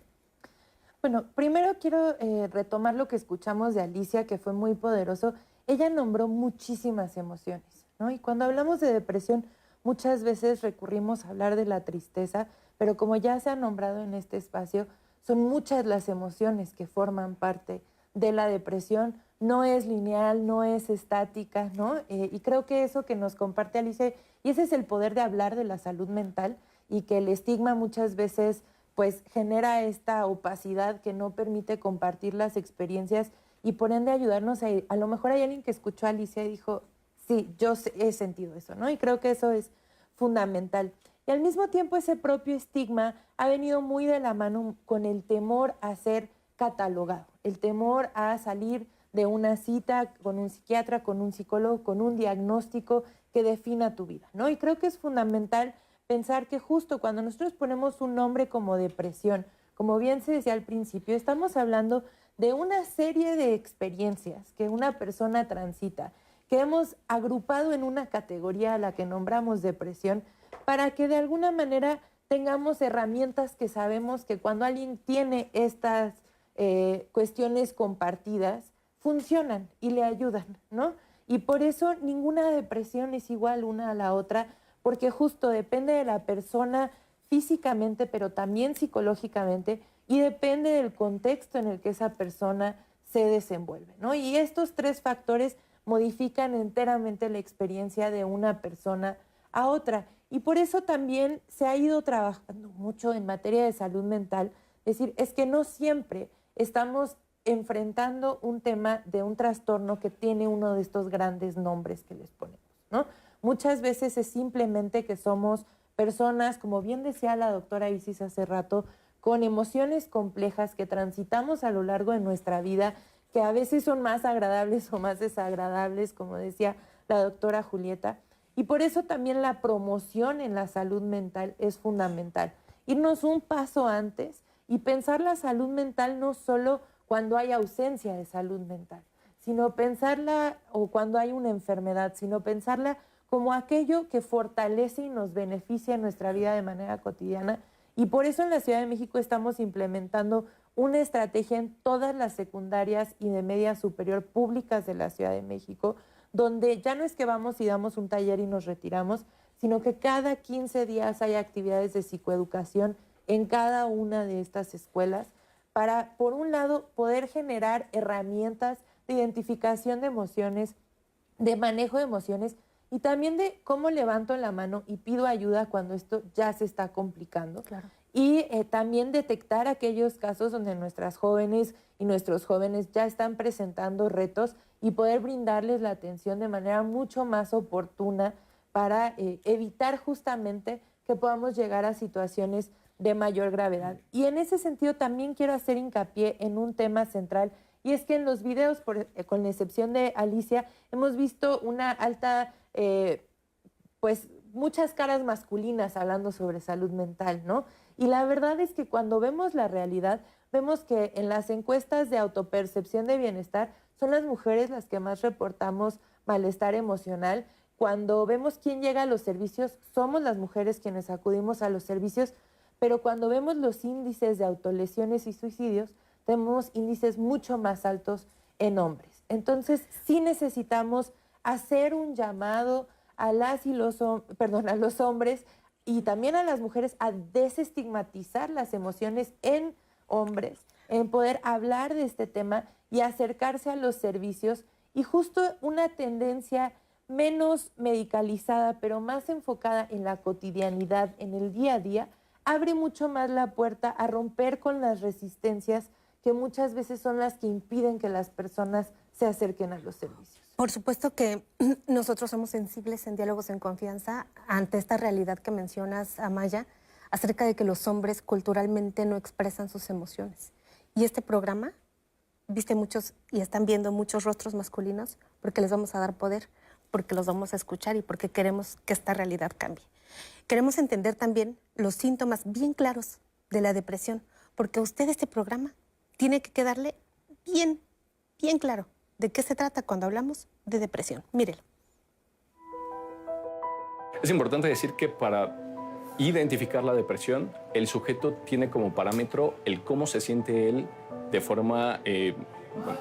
Bueno, primero quiero retomar lo que escuchamos de Alicia, que fue muy poderoso. Ella nombró muchísimas emociones, ¿no? Y cuando hablamos de depresión, muchas veces recurrimos a hablar de la tristeza, pero como ya se ha nombrado en este espacio, son muchas las emociones que forman parte de la depresión. No es lineal, no es estática, ¿no? Y creo que eso que nos comparte Alicia, y ese es el poder de hablar de la salud mental, y que el estigma muchas veces pues genera esta opacidad que no permite compartir las experiencias y por ende ayudarnos a lo mejor hay alguien que escuchó a Alicia y dijo, sí, yo he sentido eso, ¿no? Y creo que eso es fundamental. Y al mismo tiempo ese propio estigma ha venido muy de la mano con el temor a ser catalogado, el temor a salir de una cita con un psiquiatra, con un psicólogo, con un diagnóstico que defina tu vida, ¿no? Y creo que es fundamental pensar que justo cuando nosotros ponemos un nombre como depresión, como bien se decía al principio, estamos hablando de una serie de experiencias que una persona transita, que hemos agrupado en una categoría a la que nombramos depresión, para que de alguna manera tengamos herramientas que sabemos que cuando alguien tiene estas cuestiones compartidas, funcionan y le ayudan, ¿no? Y por eso ninguna depresión es igual una a la otra, porque justo depende de la persona físicamente, pero también psicológicamente, y depende del contexto en el que esa persona se desenvuelve, ¿no? Y estos tres factores modifican enteramente la experiencia de una persona a otra. Y por eso también se ha ido trabajando mucho en materia de salud mental. Es decir, es que no siempre estamos enfrentando un tema de un trastorno que tiene uno de estos grandes nombres que les ponemos, ¿no? Muchas veces es simplemente que somos personas, como bien decía la doctora Isis hace rato, con emociones complejas que transitamos a lo largo de nuestra vida, que a veces son más agradables o más desagradables, como decía la doctora Julieta. Y por eso también la promoción en la salud mental es fundamental. Irnos un paso antes y pensar la salud mental no solo cuando hay ausencia de salud mental, sino pensarla, o cuando hay una enfermedad, sino pensarla como aquello que fortalece y nos beneficia en nuestra vida de manera cotidiana. Y por eso en la Ciudad de México estamos implementando una estrategia en todas las secundarias y de media superior públicas de la Ciudad de México, donde ya no es que vamos y damos un taller y nos retiramos, sino que cada 15 días hay actividades de psicoeducación en cada una de estas escuelas para, por un lado, poder generar herramientas de identificación de emociones, de manejo de emociones y también de cómo levanto la mano y pido ayuda cuando esto ya se está complicando. Claro. Y también detectar aquellos casos donde nuestras jóvenes y nuestros jóvenes ya están presentando retos y poder brindarles la atención de manera mucho más oportuna para evitar justamente que podamos llegar a situaciones de mayor gravedad. Y en ese sentido también quiero hacer hincapié en un tema central, y es que en los videos, con la excepción de Alicia, hemos visto una alta, pues muchas caras masculinas hablando sobre salud mental, ¿no? Y la verdad es que cuando vemos la realidad, vemos que en las encuestas de autopercepción de bienestar son las mujeres las que más reportamos malestar emocional. Cuando vemos quién llega a los servicios, somos las mujeres quienes acudimos a los servicios, pero cuando vemos los índices de autolesiones y suicidios, tenemos índices mucho más altos en hombres. Entonces, sí necesitamos hacer un llamado a a los hombres y también a las mujeres a desestigmatizar las emociones en hombres, en poder hablar de este tema y acercarse a los servicios, y justo una tendencia menos medicalizada, pero más enfocada en la cotidianidad, en el día a día, abre mucho más la puerta a romper con las resistencias que muchas veces son las que impiden que las personas se acerquen a los servicios. Por supuesto que nosotros somos sensibles en Diálogos en Confianza ante esta realidad que mencionas, Amaya, acerca de que los hombres culturalmente no expresan sus emociones. Y este programa, viste muchos y están viendo muchos rostros masculinos porque les vamos a dar poder, porque los vamos a escuchar y porque queremos que esta realidad cambie. Queremos entender también los síntomas bien claros de la depresión, porque a usted este programa tiene que quedarle bien claro de qué se trata cuando hablamos de depresión. Mírelo. Es importante decir que para identificar la depresión, el sujeto tiene como parámetro el cómo se siente él de forma,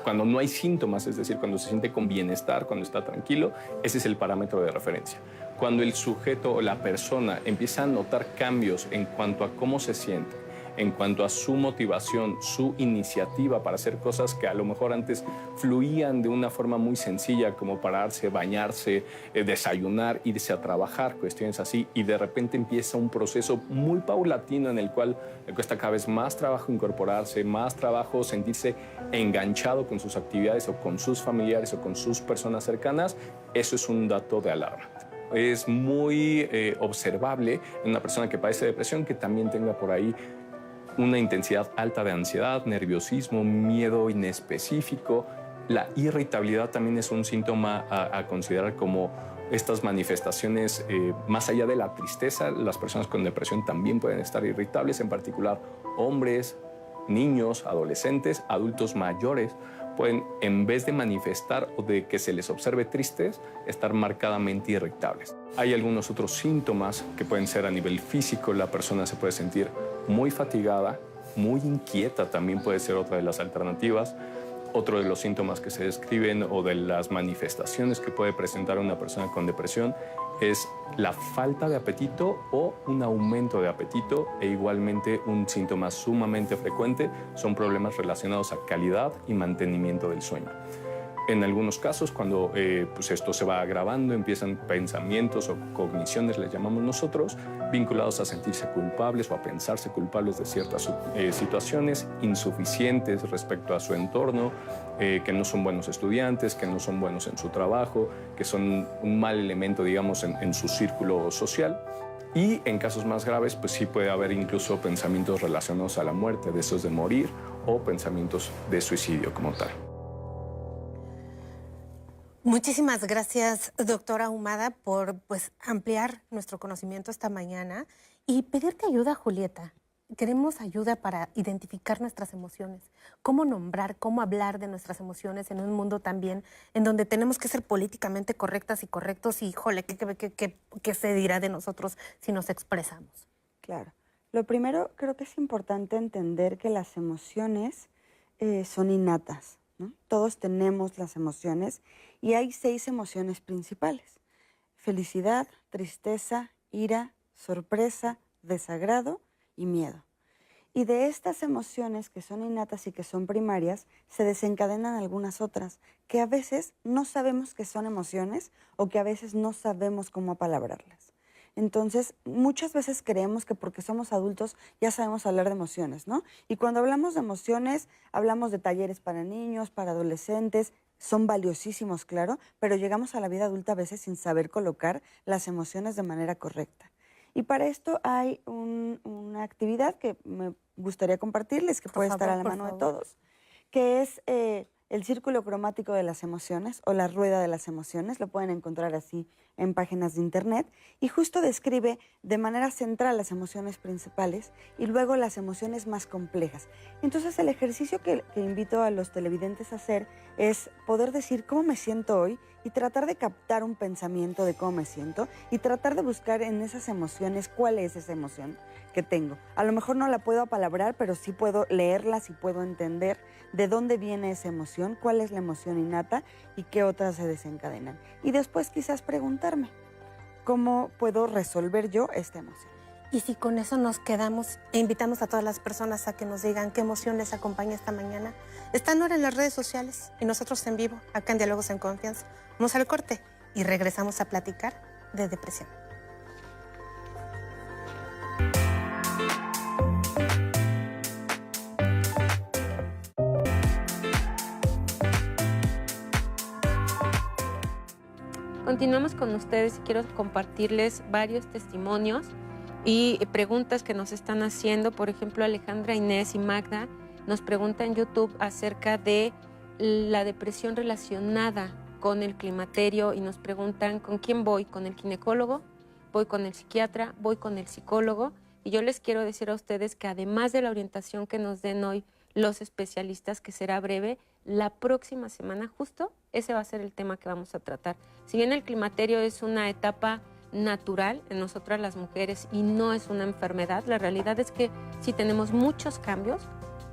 cuando no hay síntomas, es decir, cuando se siente con bienestar, cuando está tranquilo, ese es el parámetro de referencia. Cuando el sujeto o la persona empieza a notar cambios en cuanto a cómo se siente, en cuanto a su motivación, su iniciativa para hacer cosas que a lo mejor antes fluían de una forma muy sencilla, como pararse, bañarse, desayunar, irse a trabajar, cuestiones así, y de repente empieza un proceso muy paulatino en el cual le cuesta cada vez más trabajo incorporarse, más trabajo sentirse enganchado con sus actividades o con sus familiares o con sus personas cercanas. Eso es un dato de alarma. Es muy observable en una persona que padece depresión que también tenga por ahí una intensidad alta de ansiedad, nerviosismo, miedo inespecífico. La irritabilidad también es un síntoma a considerar como estas manifestaciones, más allá de la tristeza. Las personas con depresión también pueden estar irritables, en particular hombres, niños, adolescentes, adultos mayores. Pueden, en vez de manifestar o de que se les observe tristes, estar marcadamente irritables. Hay algunos otros síntomas que pueden ser a nivel físico. La persona se puede sentir muy fatigada, muy inquieta, también puede ser otra de las alternativas. Otro de los síntomas que se describen o de las manifestaciones que puede presentar una persona con depresión es la falta de apetito o un aumento de apetito, e igualmente un síntoma sumamente frecuente son problemas relacionados a calidad y mantenimiento del sueño. En algunos casos, cuando pues esto se va agravando, empiezan pensamientos o cogniciones, les llamamos nosotros, vinculados a sentirse culpables o a pensarse culpables de ciertas situaciones, insuficientes respecto a su entorno, que no son buenos estudiantes, que no son buenos en su trabajo, que son un mal elemento, digamos, en su círculo social. Y en casos más graves, pues sí puede haber incluso pensamientos relacionados a la muerte, deseos de morir o pensamientos de suicidio como tal. Muchísimas gracias, doctora Ahumada, por ampliar nuestro conocimiento esta mañana y pedirte ayuda, Julieta. Queremos ayuda para identificar nuestras emociones, cómo nombrar, cómo hablar de nuestras emociones en un mundo también en donde tenemos que ser políticamente correctas y correctos y, híjole, ¿qué se dirá de nosotros si nos expresamos? Claro. Lo primero, creo que es importante entender que las emociones son innatas, ¿no? Todos tenemos las emociones y hay 6 emociones principales: felicidad, tristeza, ira, sorpresa, desagrado y miedo. Y de estas emociones que son innatas y que son primarias, se desencadenan algunas otras que a veces no sabemos que son emociones o que a veces no sabemos cómo apalabrarlas. Entonces, muchas veces creemos que porque somos adultos ya sabemos hablar de emociones, ¿no? Y cuando hablamos de emociones, hablamos de talleres para niños, para adolescentes, son valiosísimos, claro, pero llegamos a la vida adulta a veces sin saber colocar las emociones de manera correcta. Y para esto hay una actividad que me gustaría compartirles, que puede estar a la mano de todos, que es el círculo cromático de las emociones o la rueda de las emociones. Lo pueden encontrar así en páginas de internet y justo describe de manera central las emociones principales y luego las emociones más complejas. Entonces el ejercicio que invito a los televidentes a hacer es poder decir cómo me siento hoy y tratar de captar un pensamiento de cómo me siento y tratar de buscar en esas emociones cuál es esa emoción que tengo. A lo mejor no la puedo apalabrar, pero sí puedo leerla, sí puedo entender de dónde viene esa emoción, cuál es la emoción innata y qué otras se desencadenan. Y después quizás preguntarme, ¿cómo puedo resolver yo esta emoción? Y si con eso nos quedamos e invitamos a todas las personas a que nos digan qué emoción les acompaña esta mañana, están ahora en las redes sociales y nosotros en vivo, acá en Diálogos en Confianza. Vamos al corte y regresamos a platicar de depresión. Continuamos con ustedes y quiero compartirles varios testimonios y preguntas que nos están haciendo. Por ejemplo, Alejandra, Inés y Magda nos preguntan en YouTube acerca de la depresión relacionada con el climaterio y nos preguntan ¿con quién voy? ¿Con el ginecólogo? ¿Voy con el psiquiatra? ¿Voy con el psicólogo? Y yo les quiero decir a ustedes que además de la orientación que nos den hoy los especialistas, que será breve, la próxima semana justo ese va a ser el tema que vamos a tratar. Si bien el climaterio es una etapa natural en nosotras las mujeres y no es una enfermedad, la realidad es que sí tenemos muchos cambios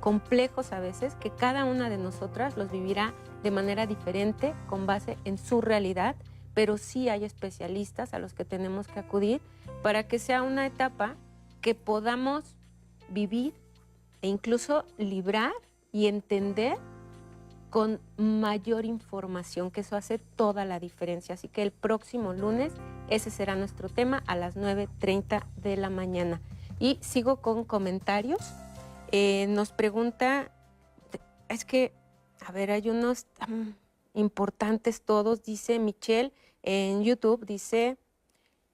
complejos a veces, que cada una de nosotras los vivirá de manera diferente con base en su realidad, pero sí hay especialistas a los que tenemos que acudir para que sea una etapa que podamos vivir e incluso librar y entender con mayor información, que eso hace toda la diferencia. Así que el próximo lunes ese será nuestro tema a las 9:30 de la mañana. Y sigo con comentarios. Nos pregunta, es que, a ver, hay unos importantes todos, dice Michelle en YouTube, dice,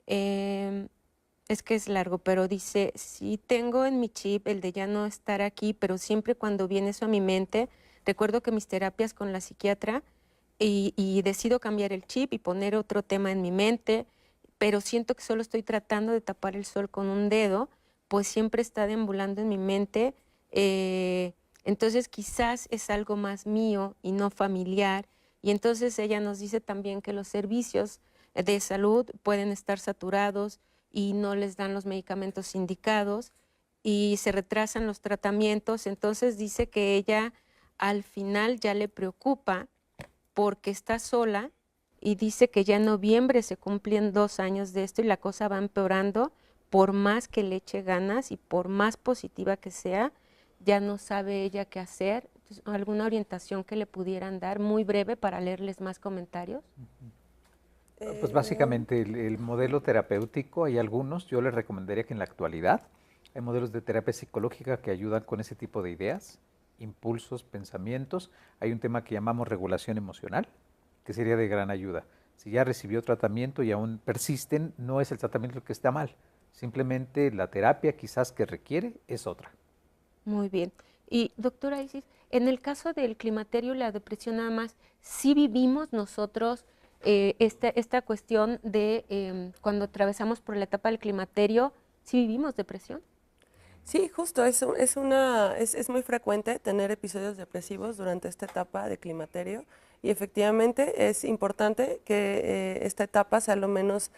es que es largo, pero dice, sí tengo en mi chip el de ya no estar aquí, pero siempre cuando viene eso a mi mente, recuerdo que mis terapias con la psiquiatra y decido cambiar el chip y poner otro tema en mi mente, pero siento que solo estoy tratando de tapar el sol con un dedo, pues siempre está deambulando en mi mente. Entonces quizás es algo más mío y no familiar. Y entonces ella nos dice también que los servicios de salud pueden estar saturados y no les dan los medicamentos indicados y se retrasan los tratamientos. Entonces dice que ella al final ya le preocupa porque está sola y dice que ya en noviembre se cumplen 2 años de esto y la cosa va empeorando, por más que le eche ganas y por más positiva que sea, ya no sabe ella qué hacer. Entonces, ¿alguna orientación que le pudieran dar muy breve para leerles más comentarios? Pues básicamente el modelo terapéutico, hay algunos, yo les recomendaría que en la actualidad hay modelos de terapia psicológica que ayudan con ese tipo de ideas, impulsos, pensamientos. Hay un tema que llamamos regulación emocional, que sería de gran ayuda. Si ya recibió tratamiento y aún persisten, no es el tratamiento el que está mal, Simplemente la terapia quizás que requiere es otra. Muy bien. Y doctora Isis, en el caso del climaterio y la depresión nada más, ¿sí vivimos nosotros esta cuestión de cuando atravesamos por la etapa del climaterio, ¿sí vivimos depresión? Sí, justo, es muy frecuente tener episodios depresivos durante esta etapa de climaterio y efectivamente es importante que esta etapa sea lo menos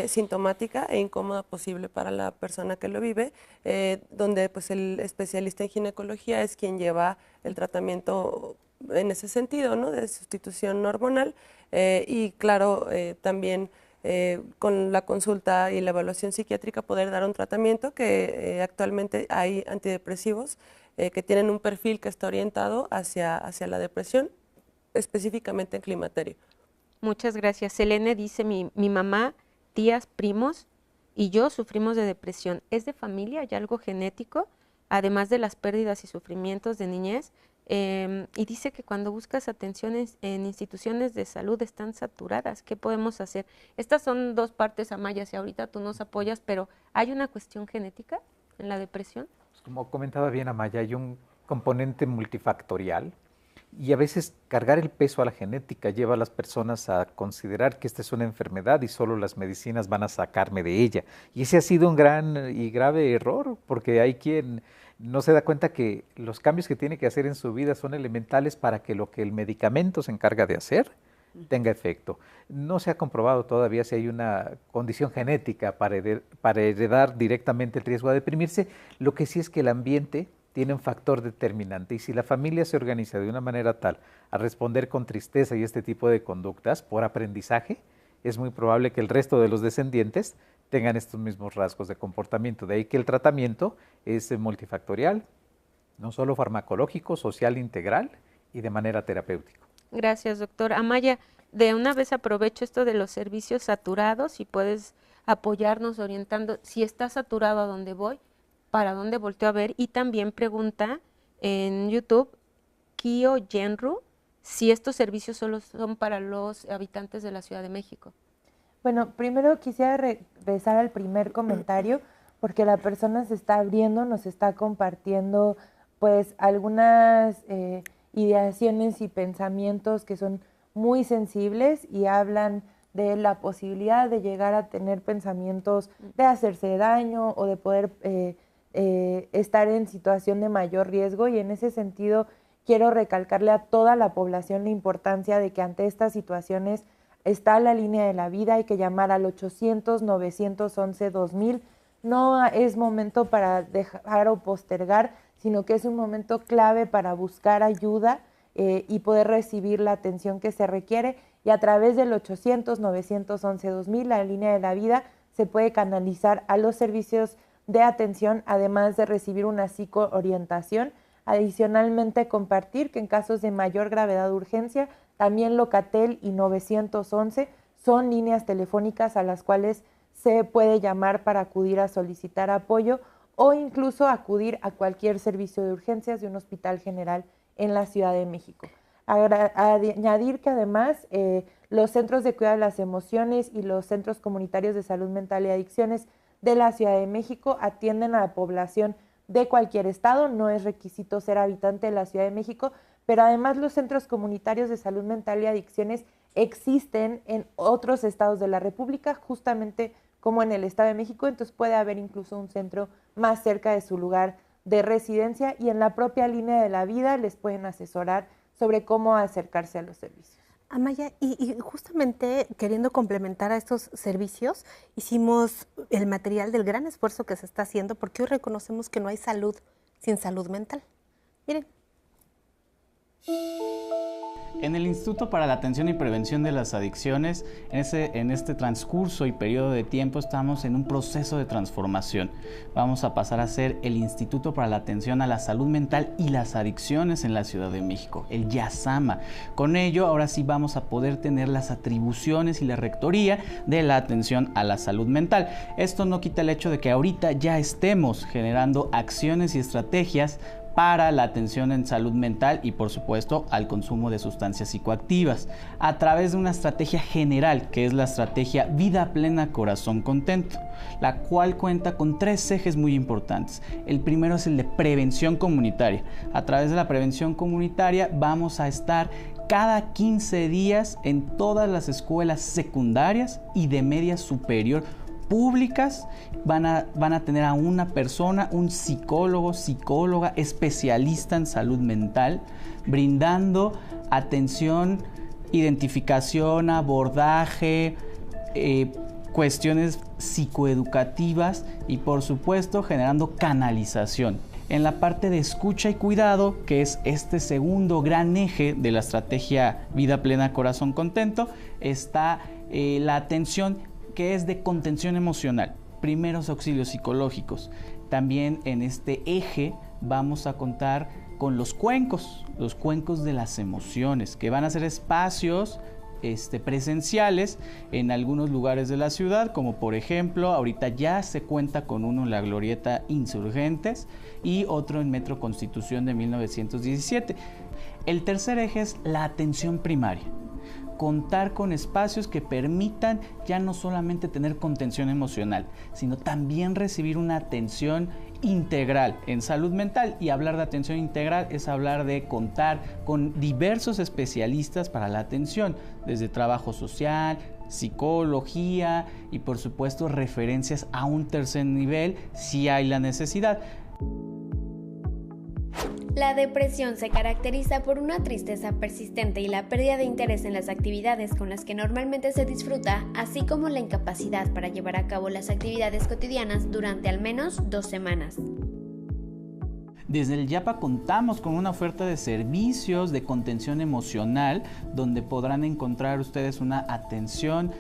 sintomática e incómoda posible para la persona que lo vive, donde pues el especialista en ginecología es quien lleva el tratamiento en ese sentido, ¿no? De sustitución hormonal y claro, también con la consulta y la evaluación psiquiátrica poder dar un tratamiento que actualmente hay antidepresivos que tienen un perfil que está orientado hacia la depresión, específicamente en climaterio. Muchas gracias. Selene dice, mi mamá, tías, primos y yo sufrimos de depresión. ¿Es de familia? ¿Hay algo genético? Además de las pérdidas y sufrimientos de niñez. Y dice que cuando buscas atención en instituciones de salud están saturadas. ¿Qué podemos hacer? Estas son dos partes, Amaya, si ahorita tú nos apoyas, pero ¿hay una cuestión genética en la depresión? Como comentaba bien Amaya, hay un componente multifactorial y a veces cargar el peso a la genética lleva a las personas a considerar que esta es una enfermedad y solo las medicinas van a sacarme de ella. Y ese ha sido un gran y grave error, porque hay quien no se da cuenta que los cambios que tiene que hacer en su vida son elementales para que lo que el medicamento se encarga de hacer tenga efecto. No se ha comprobado todavía si hay una condición genética para heredar directamente el riesgo a deprimirse. Lo que sí es que el ambiente tiene un factor determinante y si la familia se organiza de una manera tal a responder con tristeza y este tipo de conductas por aprendizaje, es muy probable que el resto de los descendientes tengan estos mismos rasgos de comportamiento. De ahí que el tratamiento es multifactorial, no solo farmacológico, social integral y de manera terapéutica. Gracias, doctor. Amaya, de una vez aprovecho esto de los servicios saturados y puedes apoyarnos orientando si está saturado a dónde voy, para dónde volteo a ver, y también pregunta en YouTube Kio Genru si estos servicios solo son para los habitantes de la Ciudad de México. Bueno, primero quisiera regresar al primer comentario porque la persona se está abriendo, nos está compartiendo pues algunas ideaciones y pensamientos que son muy sensibles y hablan de la posibilidad de llegar a tener pensamientos de hacerse daño o de poder estar en situación de mayor riesgo, y en ese sentido quiero recalcarle a toda la población la importancia de que ante estas situaciones está la línea de la vida, hay que llamar al 800-911-2000. No es momento para dejar o postergar, sino que es un momento clave para buscar ayuda y poder recibir la atención que se requiere. Y a través del 800-911-2000, la línea de la vida, se puede canalizar a los servicios de atención, además de recibir una psicoorientación. Adicionalmente, compartir que en casos de mayor gravedad o urgencia, también Locatel y 911 son líneas telefónicas a las cuales se puede llamar para acudir a solicitar apoyo o incluso acudir a cualquier servicio de urgencias de un hospital general en la Ciudad de México. Añadir que además los centros de cuidado de las emociones y los centros comunitarios de salud mental y adicciones de la Ciudad de México atienden a la población de cualquier estado, no es requisito ser habitante de la Ciudad de México, pero además los centros comunitarios de salud mental y adicciones existen en otros estados de la República, justamente como en el Estado de México, entonces puede haber incluso un centro más cerca de su lugar de residencia, y en la propia línea de la vida les pueden asesorar sobre cómo acercarse a los servicios. Amaya, y justamente queriendo complementar a estos servicios, hicimos el material del gran esfuerzo que se está haciendo, porque hoy reconocemos que no hay salud sin salud mental. Miren. En el Instituto para la Atención y Prevención de las Adicciones, en este transcurso y periodo de tiempo estamos en un proceso de transformación. Vamos a pasar a ser el Instituto para la Atención a la Salud Mental y las Adicciones en la Ciudad de México, el YASAMA. Con ello, ahora sí vamos a poder tener las atribuciones y la rectoría de la atención a la salud mental. Esto no quita el hecho de que ahorita ya estemos generando acciones y estrategias para la atención en salud mental y por supuesto al consumo de sustancias psicoactivas a través de una estrategia general que es la estrategia Vida Plena Corazón Contento, la cual cuenta con 3 ejes muy importantes. El primero es el de prevención comunitaria. A través de la prevención comunitaria vamos a estar cada 15 días en todas las escuelas secundarias y de media superior públicas. Van a tener a una persona, un psicólogo, psicóloga, especialista en salud mental, brindando atención, identificación, abordaje, cuestiones psicoeducativas y por supuesto generando canalización. En la parte de escucha y cuidado, que es este segundo gran eje de la estrategia Vida Plena Corazón Contento, está la atención que es de contención emocional, primeros auxilios psicológicos. También en este eje vamos a contar con los cuencos de las emociones, que van a ser espacios presenciales en algunos lugares de la ciudad, como por ejemplo, ahorita ya se cuenta con uno en la Glorieta Insurgentes y otro en Metro Constitución de 1917. El tercer eje es la atención primaria. Contar con espacios que permitan ya no solamente tener contención emocional, sino también recibir una atención integral en salud mental. Y hablar de atención integral es hablar de contar con diversos especialistas para la atención, desde trabajo social, psicología y por supuesto referencias a un tercer nivel si hay la necesidad. La depresión se caracteriza por una tristeza persistente y la pérdida de interés en las actividades con las que normalmente se disfruta, así como la incapacidad para llevar a cabo las actividades cotidianas durante al menos 2 semanas. Desde el YAPA contamos con una oferta de servicios de contención emocional, donde podrán encontrar ustedes una atención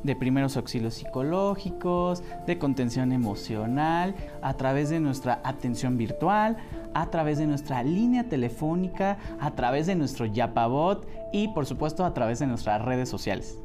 de primeros auxilios psicológicos, de contención emocional, a través de nuestra atención virtual, a través de nuestra línea telefónica, a través de nuestro YapaBot y por supuesto a través de nuestras redes sociales.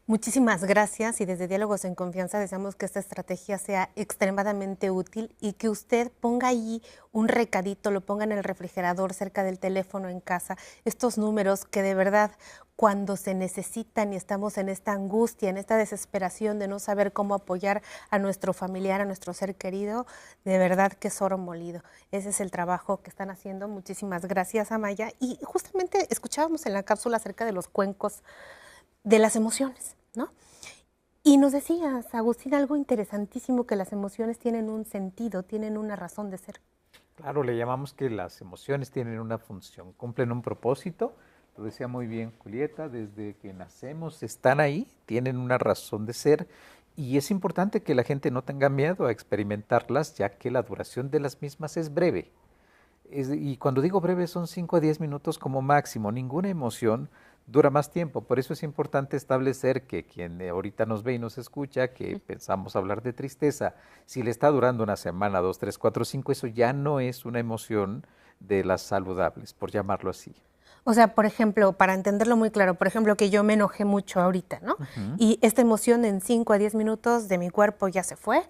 Muchísimas gracias y desde Diálogos en Confianza deseamos que esta estrategia sea extremadamente útil y que usted ponga ahí un recadito, lo ponga en el refrigerador, cerca del teléfono, en casa, estos números que de verdad cuando se necesitan y estamos en esta angustia, en esta desesperación de no saber cómo apoyar a nuestro familiar, a nuestro ser querido, de verdad que es oro molido. Ese es el trabajo que están haciendo. Muchísimas gracias, Amaya. Y justamente escuchábamos en la cápsula acerca de los cuencos de las emociones, ¿no? Y nos decías, Agustín, algo interesantísimo, que las emociones tienen un sentido, tienen una razón de ser. Claro, le llamamos que las emociones tienen una función, cumplen un propósito. Lo decía muy bien Julieta, desde que nacemos están ahí, tienen una razón de ser y es importante que la gente no tenga miedo a experimentarlas, ya que la duración de las mismas es breve. Y cuando digo breve son 5 a 10 minutos como máximo, ninguna emoción dura más tiempo. Por eso es importante establecer que quien ahorita nos ve y nos escucha, que pensamos hablar de tristeza, si le está durando una semana, 2, 3, 4, 5, eso ya no es una emoción de las saludables, por llamarlo así. O sea, por ejemplo, para entenderlo muy claro, por ejemplo, que yo me enojé mucho ahorita, ¿no? Y esta emoción en 5 a 10 minutos de mi cuerpo ya se fue.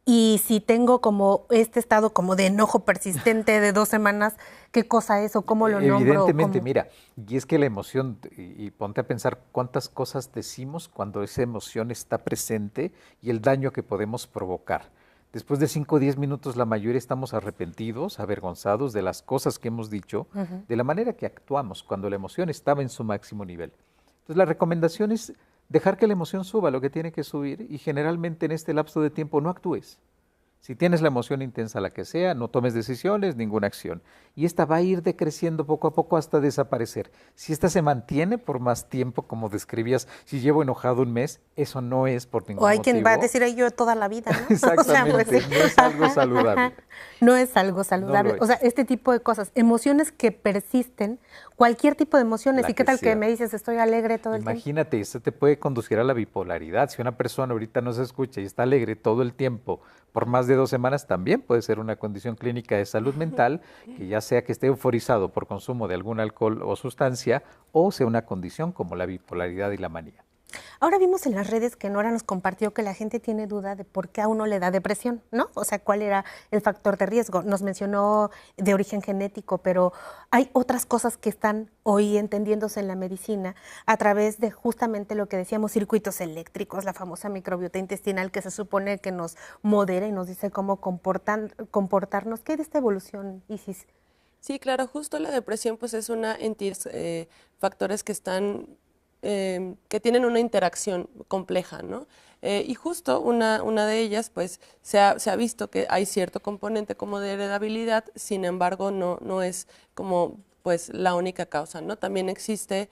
Y si tengo como este estado como de enojo persistente de 2 semanas, ¿qué cosa es o cómo lo nombro? Evidentemente, mira, y es que la emoción, y ponte a pensar cuántas cosas decimos cuando esa emoción está presente y el daño que podemos provocar. Después de 5 o 10 minutos, la mayoría estamos arrepentidos, avergonzados de las cosas que hemos dicho, de la manera que actuamos cuando la emoción estaba en su máximo nivel. Entonces, la recomendación es dejar que la emoción suba lo que tiene que subir y generalmente en este lapso de tiempo no actúes. Si tienes la emoción intensa, la que sea, no tomes decisiones, ninguna acción. Y esta va a ir decreciendo poco a poco hasta desaparecer. Si esta se mantiene por más tiempo, como describías, si llevo enojado 1 mes, eso no es por ningún motivo. O hay quien va a decir, yo toda la vida, ¿no? Exactamente, o sea, pues, sí. No es algo saludable. No es algo saludable. No o sea, este tipo de cosas, emociones que persisten, cualquier tipo de emociones. ¿Y qué tal que me dices, estoy alegre todo el tiempo? Imagínate, eso te puede conducir a la bipolaridad. Si una persona ahorita no se escucha y está alegre todo el tiempo, por más de 2 semanas, también puede ser una condición clínica de salud mental, que ya sea que esté euforizado por consumo de algún alcohol o sustancia, o sea una condición como la bipolaridad y la manía. Ahora vimos en las redes que Nora nos compartió que la gente tiene duda de por qué a uno le da depresión, ¿no? O sea, ¿cuál era el factor de riesgo? Nos mencionó de origen genético, pero hay otras cosas que están hoy entendiéndose en la medicina a través de justamente lo que decíamos, circuitos eléctricos, la famosa microbiota intestinal que se supone que nos modera y nos dice cómo comportarnos. ¿Qué hay de esta evolución, Isis? Sí, claro, justo la depresión pues es una entidad, factores que están que tienen una interacción compleja, ¿no? Y justo una de ellas, pues, se ha visto que hay cierto componente como de heredabilidad, sin embargo, no es como pues la única causa, ¿no? También existe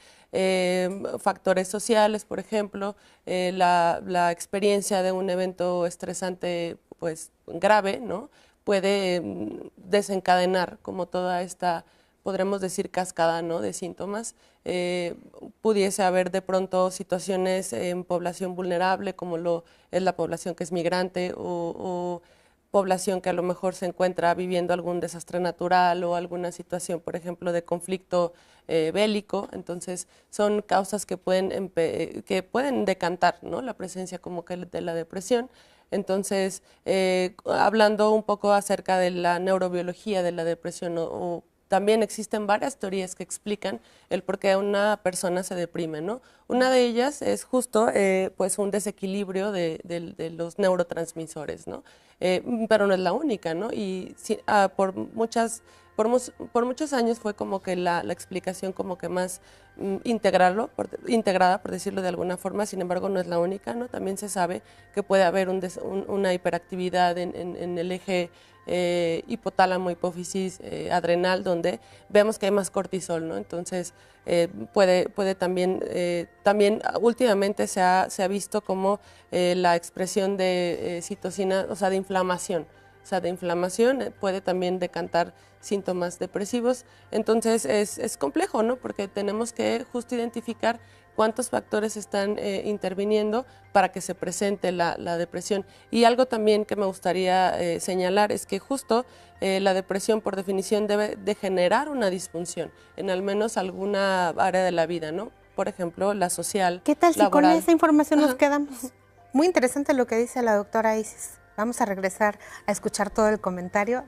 factores sociales, por ejemplo, la experiencia de un evento estresante, pues, grave, ¿no? Puede desencadenar como toda esta, podremos decir, cascada, ¿no?, de síntomas. Pudiese haber de pronto situaciones en población vulnerable, como lo es la población que es migrante o población que a lo mejor se encuentra viviendo algún desastre natural o alguna situación, por ejemplo, de conflicto bélico. Entonces, son causas que pueden decantar, ¿no?, la presencia como que de la depresión. Entonces, hablando un poco acerca de la neurobiología de la depresión también existen varias teorías que explican el por qué una persona se deprime, ¿no? Una de ellas es justo pues un desequilibrio de los neurotransmisores, ¿no? Pero no es la única, ¿no? Y por muchos años fue como que la explicación como que más integrada, por decirlo de alguna forma. Sin embargo, no es la única, ¿no? También se sabe que puede haber una hiperactividad en el eje hipotálamo, hipófisis, adrenal, donde vemos que hay más cortisol, ¿no? Entonces, puede también últimamente se ha visto como la expresión de citocina, o sea, de inflamación. O sea, de inflamación puede también decantar síntomas depresivos. Entonces, es complejo, ¿no? Porque tenemos que justo identificar cuántos factores están interviniendo para que se presente la depresión. Y algo también que me gustaría señalar es que justo la depresión, por definición, debe de generar una disfunción en al menos alguna área de la vida, ¿no? Por ejemplo, la social, ¿qué tal si laboral. con esa información nos quedamos? Muy interesante lo que dice la doctora Isis. Vamos a regresar a escuchar todo el comentario.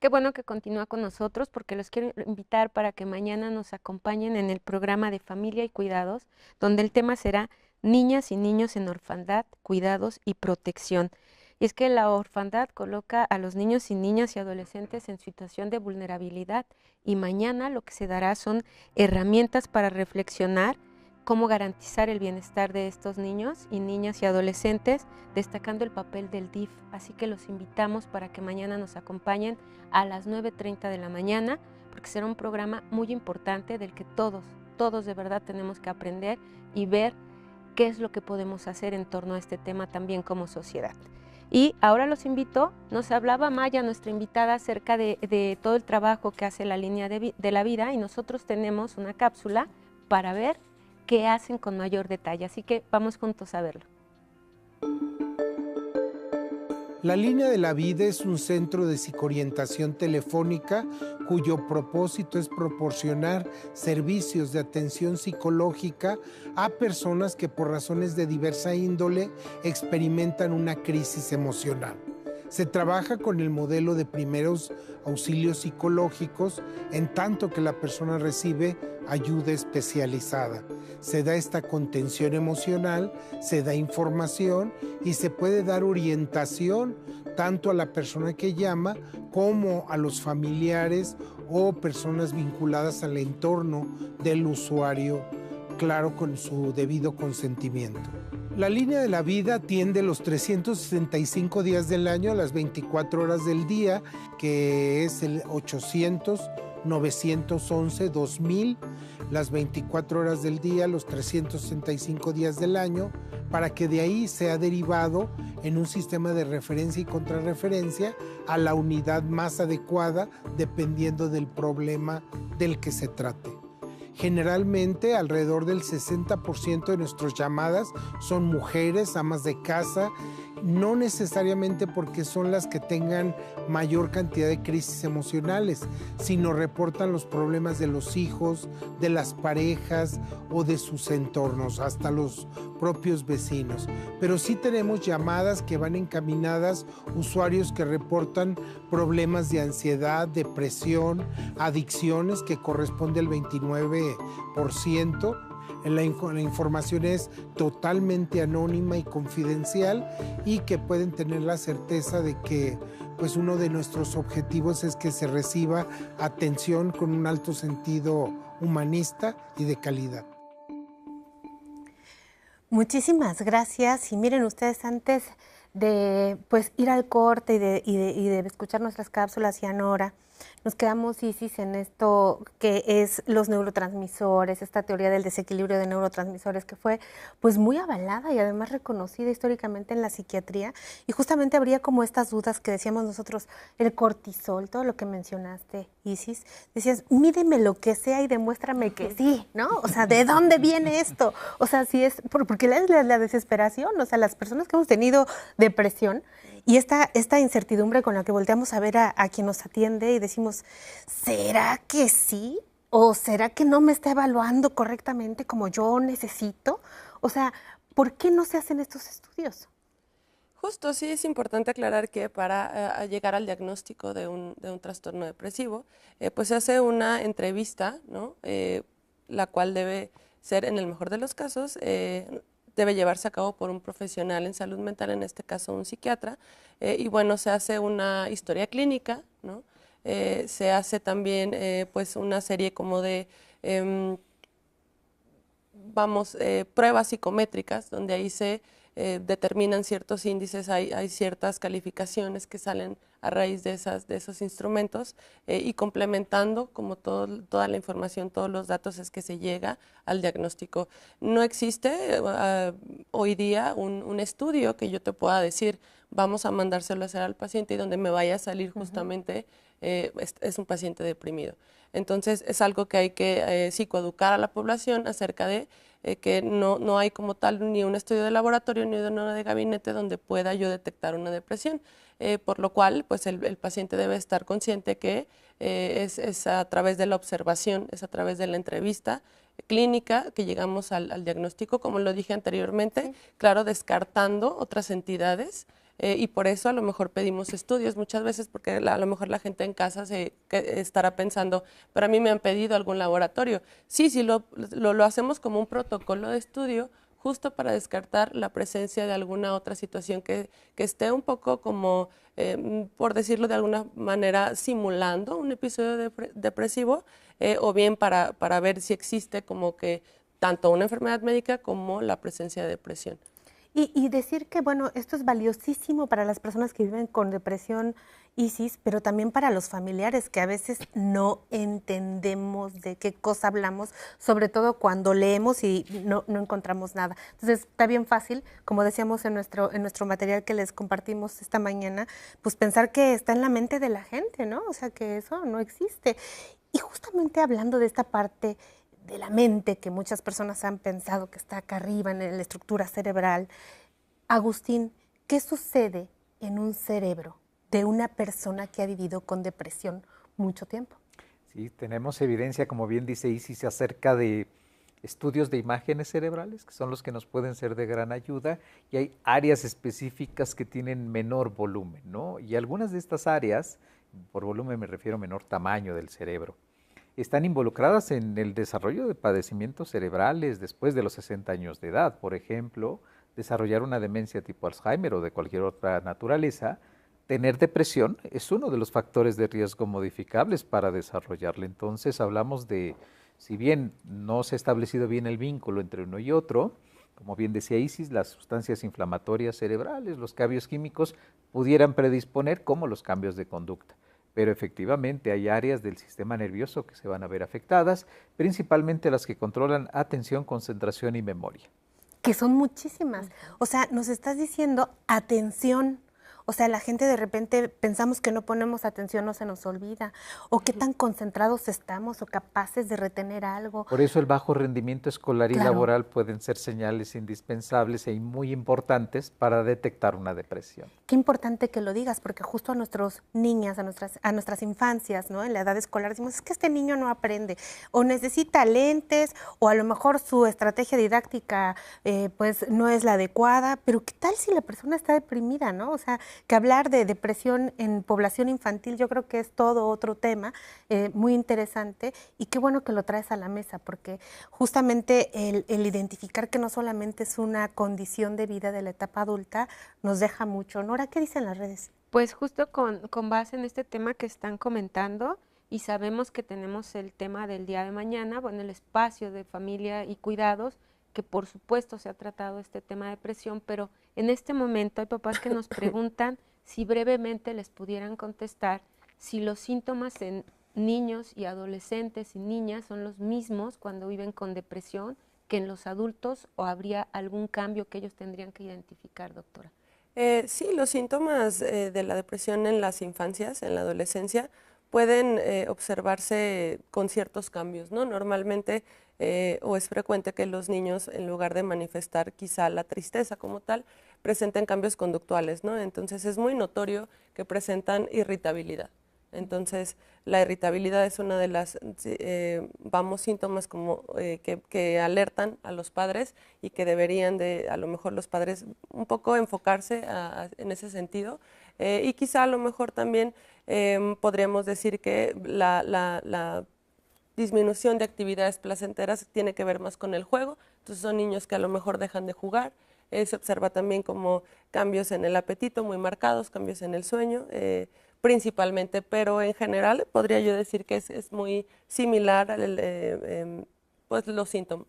Qué bueno que continúa con nosotros, porque los quiero invitar para que mañana nos acompañen en el programa de Familia y Cuidados, donde el tema será Niñas y Niños en Orfandad, Cuidados y Protección. Y es que la orfandad coloca a los niños y niñas y adolescentes en situación de vulnerabilidad, y mañana lo que se dará son herramientas para reflexionar cómo garantizar el bienestar de estos niños y niñas y adolescentes, destacando el papel del DIF. Así que los invitamos para que mañana nos acompañen a las 9:30 de la mañana, porque será un programa muy importante del que todos de verdad tenemos que aprender y ver qué es lo que podemos hacer en torno a este tema también como sociedad. Y ahora los invito, nos hablaba Maya, nuestra invitada, acerca de todo el trabajo que hace la línea de la vida, y nosotros tenemos una cápsula para ver qué hacen con mayor detalle. Así que vamos juntos a verlo. La Línea de la Vida es un centro de psicoorientación telefónica cuyo propósito es proporcionar servicios de atención psicológica a personas que por razones de diversa índole experimentan una crisis emocional. Se trabaja con el modelo de primeros auxilios psicológicos, en tanto que la persona recibe ayuda especializada. Se da esta contención emocional, se da información y se puede dar orientación tanto a la persona que llama como a los familiares o personas vinculadas al entorno del usuario, claro, con su debido consentimiento. La Línea de la Vida atiende los 365 días del año a las 24 horas del día, que es el 800-911-2000, las 24 horas del día, los 365 días del año, para que de ahí sea derivado en un sistema de referencia y contrarreferencia a la unidad más adecuada dependiendo del problema del que se trate. Generalmente, alrededor del 60% de nuestras llamadas son mujeres, amas de casa, no necesariamente porque son las que tengan mayor cantidad de crisis emocionales, sino reportan los problemas de los hijos, de las parejas o de sus entornos, hasta los propios vecinos. Pero sí tenemos llamadas que van encaminadas, usuarios que reportan problemas de ansiedad, depresión, adicciones, que corresponde al 29%. La información es totalmente anónima y confidencial, y que pueden tener la certeza de que pues uno de nuestros objetivos es que se reciba atención con un alto sentido humanista y de calidad. Muchísimas gracias. Y miren ustedes, antes de pues ir al corte y de escuchar nuestras cápsulas y a Nora, nos quedamos, Isis, en esto que es los neurotransmisores, esta teoría del desequilibrio de neurotransmisores que fue pues muy avalada y además reconocida históricamente en la psiquiatría, y justamente habría como estas dudas que decíamos nosotros, el cortisol, todo lo que mencionaste, Isis, decías, mídeme lo que sea y demuéstrame que sí, ¿no? O sea, ¿de dónde viene esto? O sea, si es, porque la desesperación, o sea, las personas que hemos tenido depresión, y esta incertidumbre con la que volteamos a ver a quien nos atiende y decimos, ¿será que sí? ¿O será que no me está evaluando correctamente como yo necesito? O sea, ¿por qué no se hacen estos estudios? Justo, sí es importante aclarar que para llegar al diagnóstico de un trastorno depresivo, pues se hace una entrevista, ¿no? La cual debe ser, en el mejor de los casos, debe llevarse a cabo por un profesional en salud mental, en este caso un psiquiatra, y bueno, se hace una historia clínica, ¿no? Se hace también pues una serie como de, pruebas psicométricas, donde ahí se determinan ciertos índices, hay ciertas calificaciones que salen a raíz de esos instrumentos, y complementando como toda la información, todos los datos, es que se llega al diagnóstico. No existe hoy día un estudio que yo te pueda decir, vamos a mandárselo a hacer al paciente y donde me vaya a salir justamente es un paciente deprimido. Entonces es algo que hay que psicoeducar a la población acerca de que no hay como tal ni un estudio de laboratorio ni uno de gabinete donde pueda yo detectar una depresión, por lo cual pues el paciente debe estar consciente que es a través de la observación, es a través de la entrevista clínica que llegamos al diagnóstico, como lo dije anteriormente, claro, descartando otras entidades. Y por eso a lo mejor pedimos estudios muchas veces, porque a lo mejor la gente en casa estará pensando, pero a mí me han pedido algún laboratorio. Sí, lo hacemos como un protocolo de estudio, justo para descartar la presencia de alguna otra situación que esté un poco como, por decirlo de alguna manera, simulando un episodio depresivo, o bien para ver si existe como que tanto una enfermedad médica como la presencia de depresión. Y decir que, bueno, esto es valiosísimo para las personas que viven con depresión, Isis, pero también para los familiares, que a veces no entendemos de qué cosa hablamos, sobre todo cuando leemos y no encontramos nada. Entonces, está bien fácil, como decíamos en nuestro material que les compartimos esta mañana, pues pensar que está en la mente de la gente, ¿no? O sea, que eso no existe. Y justamente hablando de esta parte de la mente, que muchas personas han pensado que está acá arriba en la estructura cerebral. Agustín, ¿qué sucede en un cerebro de una persona que ha vivido con depresión mucho tiempo? Sí, tenemos evidencia, como bien dice Isis, acerca de estudios de imágenes cerebrales, que son los que nos pueden ser de gran ayuda, y hay áreas específicas que tienen menor volumen, ¿no? Y algunas de estas áreas, por volumen me refiero a menor tamaño del cerebro, están involucradas en el desarrollo de padecimientos cerebrales después de los 60 años de edad. Por ejemplo, desarrollar una demencia tipo Alzheimer o de cualquier otra naturaleza. Tener depresión es uno de los factores de riesgo modificables para desarrollarla. Entonces hablamos de, si bien no se ha establecido bien el vínculo entre uno y otro, como bien decía Isis, las sustancias inflamatorias cerebrales, los cambios químicos pudieran predisponer como los cambios de conducta. Pero efectivamente hay áreas del sistema nervioso que se van a ver afectadas, principalmente las que controlan atención, concentración y memoria. Que son muchísimas. O sea, nos estás diciendo atención. O sea, la gente de repente pensamos que no ponemos atención, no se nos olvida. O qué tan concentrados estamos o capaces de retener algo. Por eso el bajo rendimiento escolar y Claro. laboral pueden ser señales indispensables y muy importantes para detectar una depresión. Qué importante que lo digas, porque justo a nuestros niñas, a nuestras infancias, ¿no? En la edad escolar decimos, es que este niño no aprende, o necesita lentes, o a lo mejor su estrategia didáctica pues no es la adecuada, pero ¿qué tal si la persona está deprimida, ¿no? O sea, que hablar de depresión en población infantil yo creo que es todo otro tema muy interesante, y qué bueno que lo traes a la mesa, porque justamente el identificar que no solamente es una condición de vida de la etapa adulta nos deja mucho. Nora, ¿qué dicen las redes? Pues justo con base en este tema que están comentando, y sabemos que tenemos el tema del día de mañana, bueno, el espacio de familia y cuidados, que por supuesto se ha tratado este tema de depresión, pero en este momento hay papás que nos preguntan si brevemente les pudieran contestar si los síntomas en niños y adolescentes y niñas son los mismos cuando viven con depresión que en los adultos, o habría algún cambio que ellos tendrían que identificar, doctora. Sí, los síntomas de la depresión en las infancias, en la adolescencia, pueden observarse con ciertos cambios, ¿no? Normalmente, o es frecuente que los niños, en lugar de manifestar quizá la tristeza como tal, presenten cambios conductuales, ¿no? Entonces es muy notorio que presentan irritabilidad. Entonces, la irritabilidad es una de las, síntomas como que alertan a los padres, y que deberían de, a lo mejor los padres, un poco enfocarse en ese sentido. Y quizá a lo mejor también podríamos decir que la disminución de actividades placenteras tiene que ver más con el juego. Entonces son niños que a lo mejor dejan de jugar. Se observa también como cambios en el apetito muy marcados, cambios en el sueño, principalmente, pero en general podría yo decir que es muy similar pues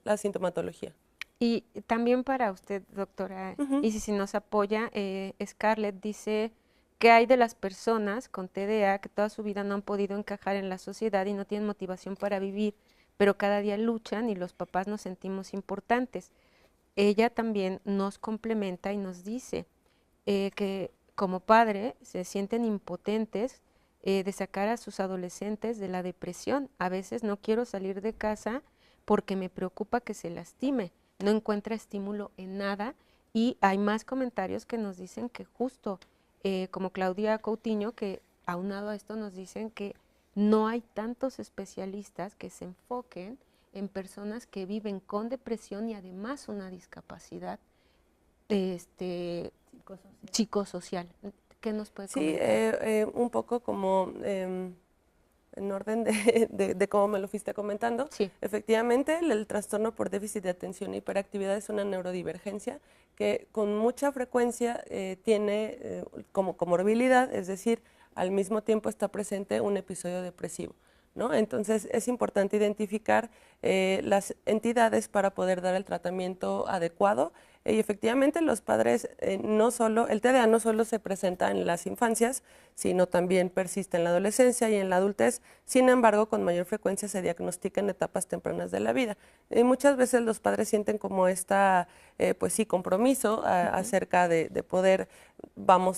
la sintomatología. Y también para usted, doctora, y si nos apoya, Scarlett dice: ¿qué hay de las personas con TDA que toda su vida no han podido encajar en la sociedad y no tienen motivación para vivir, pero cada día luchan y los papás nos sentimos importantes? Ella también nos complementa y nos dice que como padre se sienten impotentes de sacar a sus adolescentes de la depresión. A veces no quiero salir de casa porque me preocupa que se lastime, no encuentra estímulo en nada, y hay más comentarios que nos dicen que justo como Claudia Coutinho, que aunado a esto nos dicen que no hay tantos especialistas que se enfoquen en personas que viven con depresión y además una discapacidad psicosocial. ¿Qué nos puede comentar? Sí, un poco como en orden de cómo me lo fuiste comentando. Sí. Efectivamente, el trastorno por déficit de atención e hiperactividad es una neurodivergencia que con mucha frecuencia tiene como comorbilidad, es decir, al mismo tiempo está presente un episodio depresivo, ¿no? Entonces es importante identificar las entidades para poder dar el tratamiento adecuado. Y efectivamente los padres, el TDA no solo se presenta en las infancias, sino también persiste en la adolescencia y en la adultez. Sin embargo, con mayor frecuencia se diagnostica en etapas tempranas de la vida. Y muchas veces los padres sienten como compromiso acerca de poder,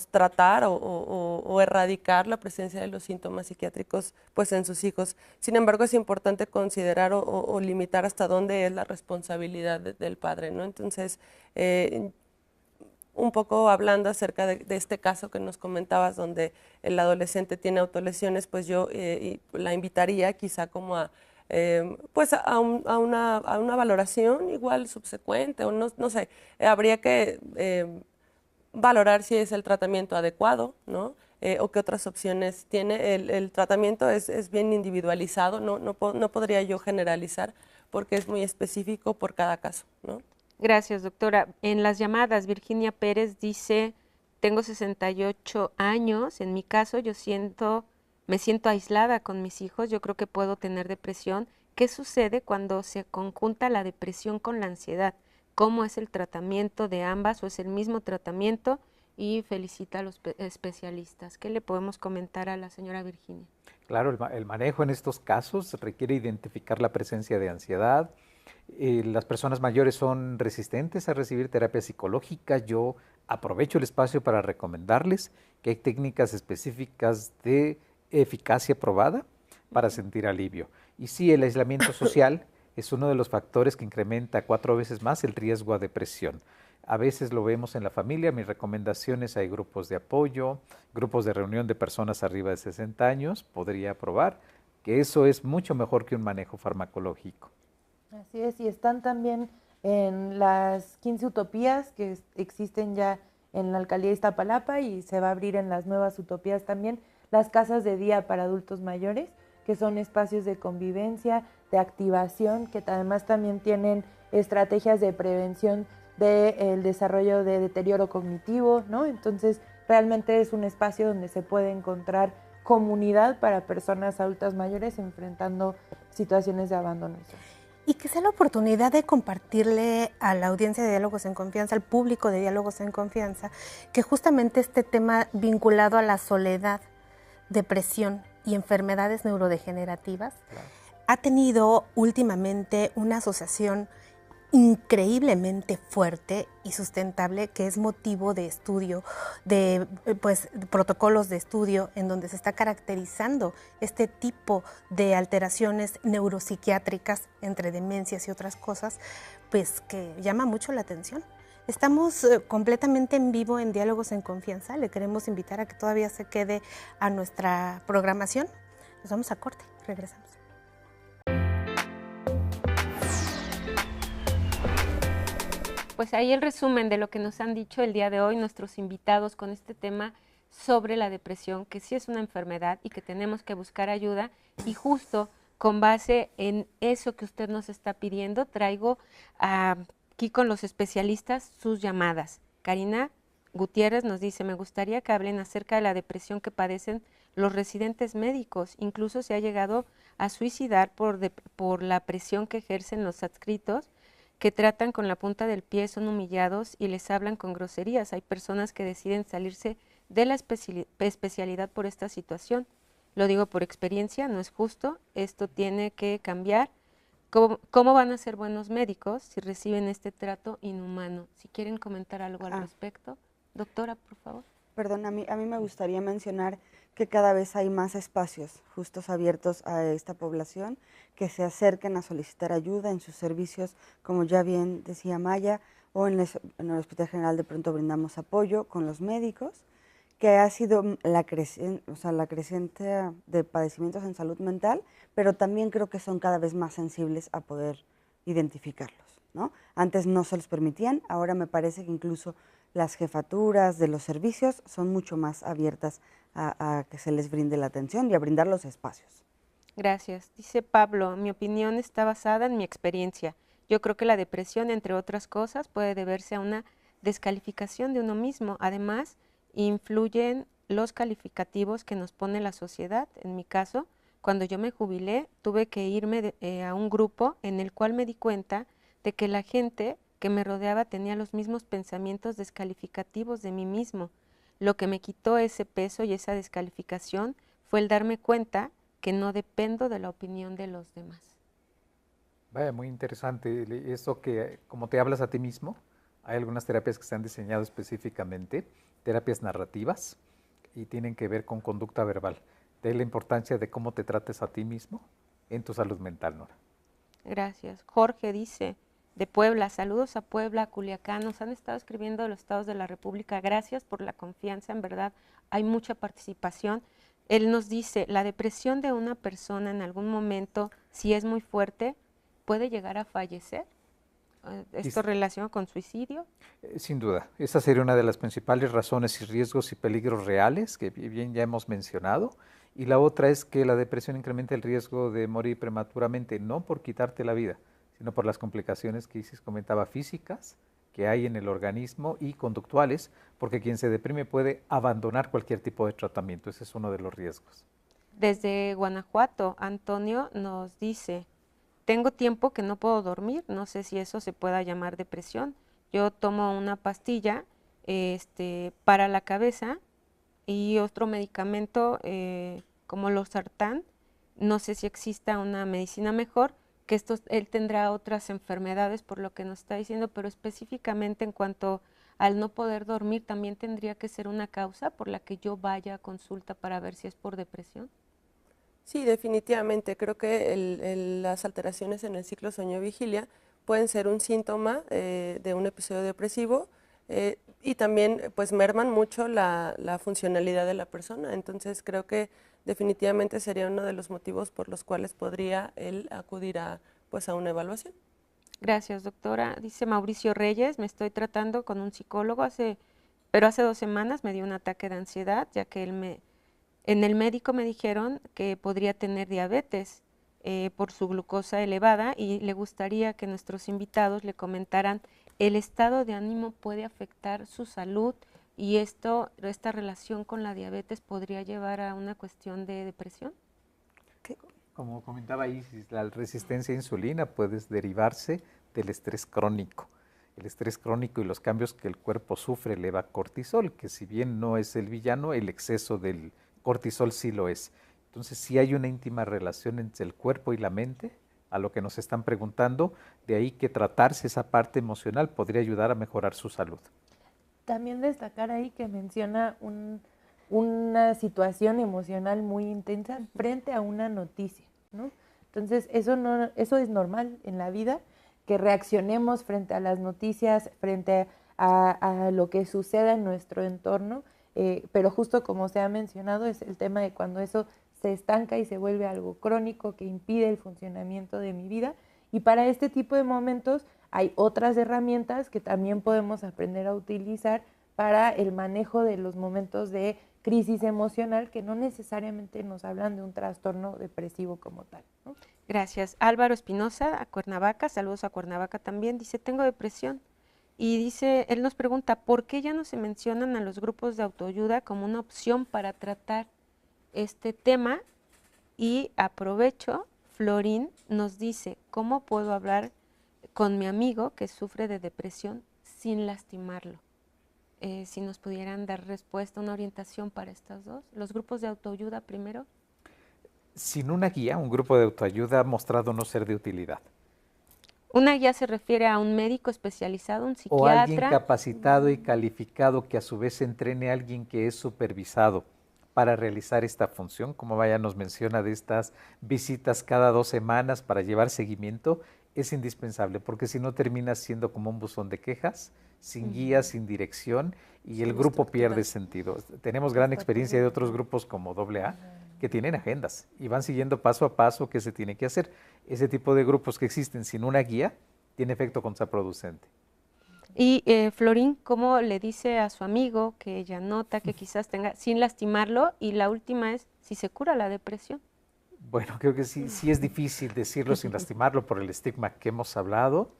tratar o erradicar la presencia de los síntomas psiquiátricos pues en sus hijos. Sin embargo, es importante considerar o limitar hasta dónde es la responsabilidad del padre, ¿no? Entonces, un poco hablando acerca de este caso que nos comentabas, donde el adolescente tiene autolesiones, pues yo la invitaría quizá como a una valoración igual subsecuente, o no sé, habría que valorar si es el tratamiento adecuado, ¿no? O qué otras opciones tiene. El tratamiento es bien individualizado, no podría yo generalizar porque es muy específico por cada caso, ¿no? Gracias, doctora. En las llamadas, Virginia Pérez dice: tengo 68 años, en mi caso me siento aislada con mis hijos, yo creo que puedo tener depresión. ¿Qué sucede cuando se conjunta la depresión con la ansiedad? ¿Cómo es el tratamiento de ambas, o es el mismo tratamiento? Y felicita a los especialistas. ¿Qué le podemos comentar a la señora Virginia? Claro, el manejo en estos casos requiere identificar la presencia de ansiedad, Las personas mayores son resistentes a recibir terapia psicológica. Yo aprovecho el espacio para recomendarles que hay técnicas específicas de eficacia probada para sentir alivio. Y sí, el aislamiento social es uno de los factores que incrementa 4 veces más el riesgo a depresión. A veces lo vemos en la familia. Mis recomendaciones: hay grupos de apoyo, grupos de reunión de personas arriba de 60 años. Podría probar que eso es mucho mejor que un manejo farmacológico. Así es, y están también en las 15 utopías que existen ya en la alcaldía de Iztapalapa, y se va a abrir en las nuevas utopías también las casas de día para adultos mayores, que son espacios de convivencia, de activación, que además también tienen estrategias de prevención del desarrollo de deterioro cognitivo, ¿no? Entonces, realmente es un espacio donde se puede encontrar comunidad para personas adultas mayores enfrentando situaciones de abandono. Y que sea la oportunidad de compartirle a la audiencia de Diálogos en Confianza, al público de Diálogos en Confianza, que justamente este tema vinculado a la soledad, depresión y enfermedades neurodegenerativas ha tenido últimamente una asociación increíblemente fuerte y sustentable, que es motivo de estudio, de protocolos de estudio en donde se está caracterizando este tipo de alteraciones neuropsiquiátricas entre demencias y otras cosas, pues que llama mucho la atención. Estamos completamente en vivo en Diálogos en Confianza. Le queremos invitar a que todavía se quede a nuestra programación. Nos vamos a corte, regresamos. Pues ahí el resumen de lo que nos han dicho el día de hoy nuestros invitados con este tema sobre la depresión, que sí es una enfermedad y que tenemos que buscar ayuda. Y justo con base en eso que usted nos está pidiendo, traigo aquí con los especialistas sus llamadas. Karina Gutiérrez nos dice: me gustaría que hablen acerca de la depresión que padecen los residentes médicos. Incluso se ha llegado a suicidar por la presión que ejercen los adscritos, que tratan con la punta del pie, son humillados y les hablan con groserías. Hay personas que deciden salirse de la especialidad por esta situación. Lo digo por experiencia, no es justo, esto tiene que cambiar. ¿Cómo van a ser buenos médicos si reciben este trato inhumano? Si quieren comentar algo al respecto. Doctora, por favor. Perdón, a mí me gustaría mencionar que cada vez hay más espacios justos abiertos a esta población que se acerquen a solicitar ayuda en sus servicios, como ya bien decía Maya, o en el Hospital General de pronto brindamos apoyo con los médicos, que ha sido la creciente de padecimientos en salud mental, pero también creo que son cada vez más sensibles a poder identificarlos, ¿no? Antes no se los permitían, ahora me parece que incluso las jefaturas de los servicios son mucho más abiertas a que se les brinde la atención y a brindar los espacios. Gracias. Dice Pablo: mi opinión está basada en mi experiencia. Yo creo que la depresión, entre otras cosas, puede deberse a una descalificación de uno mismo. Además, influyen los calificativos que nos pone la sociedad. En mi caso, cuando yo me jubilé, tuve que irme a un grupo en el cual me di cuenta de que la gente que me rodeaba tenía los mismos pensamientos descalificativos de mí mismo. Lo que me quitó ese peso y esa descalificación fue el darme cuenta que no dependo de la opinión de los demás. Vaya, muy interesante eso, que como te hablas a ti mismo. Hay algunas terapias que se han diseñado específicamente, terapias narrativas, y tienen que ver con conducta verbal. De ahí la importancia de cómo te trates a ti mismo en tu salud mental, Nora. Gracias. Jorge dice, de Puebla: saludos a Puebla, a Culiacán. Nos han estado escribiendo de los estados de la República. Gracias por la confianza, en verdad hay mucha participación. Él nos dice: la depresión de una persona en algún momento, si es muy fuerte, puede llegar a fallecer. ¿Esto relaciona con suicidio? Sin duda, esa sería una de las principales razones y riesgos y peligros reales que bien ya hemos mencionado. Y la otra es que la depresión incrementa el riesgo de morir prematuramente, no por quitarte la vida, sino por las complicaciones que Isis comentaba, físicas, que hay en el organismo, y conductuales, porque quien se deprime puede abandonar cualquier tipo de tratamiento. Ese es uno de los riesgos. Desde Guanajuato, Antonio nos dice: tengo tiempo que no puedo dormir, no sé si eso se pueda llamar depresión. Yo tomo una pastilla para la cabeza y otro medicamento como losartán. No sé si exista una medicina mejor, que él tendrá otras enfermedades por lo que nos está diciendo, pero específicamente en cuanto al no poder dormir, ¿también tendría que ser una causa por la que yo vaya a consulta para ver si es por depresión? Sí, definitivamente. Creo que las alteraciones en el ciclo sueño-vigilia pueden ser un síntoma de un episodio depresivo y también pues merman mucho la funcionalidad de la persona. Entonces creo que definitivamente sería uno de los motivos por los cuales podría él acudir a una evaluación. Gracias, doctora. Dice Mauricio Reyes, me estoy tratando con un psicólogo, pero hace 2 semanas me dio un ataque de ansiedad, ya que en el médico me dijeron que podría tener diabetes por su glucosa elevada y le gustaría que nuestros invitados le comentaran el estado de ánimo puede afectar su salud y esta relación con la diabetes podría llevar a una cuestión de depresión. Como comentaba Isis, la resistencia a insulina puede derivarse del estrés crónico. El estrés crónico y los cambios que el cuerpo sufre eleva cortisol, que si bien no es el villano, el exceso del cortisol sí lo es. Entonces sí hay una íntima relación entre el cuerpo y la mente, a lo que nos están preguntando, de ahí que tratarse esa parte emocional podría ayudar a mejorar su salud. También destacar ahí que menciona una situación emocional muy intensa frente a una noticia, ¿no? Entonces eso es normal en la vida, que reaccionemos frente a las noticias, frente a lo que suceda en nuestro entorno, pero justo como se ha mencionado es el tema de cuando eso se estanca y se vuelve algo crónico que impide el funcionamiento de mi vida, y para este tipo de momentos hay otras herramientas que también podemos aprender a utilizar para el manejo de los momentos de crisis emocional que no necesariamente nos hablan de un trastorno depresivo como tal, ¿no? Gracias. Álvaro Espinosa, a Cuernavaca, saludos a Cuernavaca también, dice, tengo depresión. Y dice, él nos pregunta, ¿por qué ya no se mencionan a los grupos de autoayuda como una opción para tratar este tema? Y aprovecho, Florín nos dice, ¿cómo puedo hablar con mi amigo que sufre de depresión sin lastimarlo? Si nos pudieran dar respuesta, una orientación para estas dos. Los grupos de autoayuda primero. Sin una guía, un grupo de autoayuda ha mostrado no ser de utilidad. Una guía se refiere a un médico especializado, un psiquiatra. O alguien capacitado y calificado que a su vez entrene a alguien que es supervisado para realizar esta función, como Vaya nos menciona de estas visitas cada 2 semanas para llevar seguimiento, es indispensable, porque si no termina siendo como un buzón de quejas, sin guía, sin dirección, y el grupo pierde sentido. Tenemos gran experiencia de otros grupos como AA, que tienen agendas y van siguiendo paso a paso qué se tiene que hacer. Ese tipo de grupos que existen sin una guía tiene efecto contraproducente. Y Florín, ¿cómo le dice a su amigo que ella nota que quizás tenga, sin lastimarlo? Y la última es, si se cura la depresión. Bueno, creo que sí es difícil decirlo sin lastimarlo por el estigma que hemos hablado,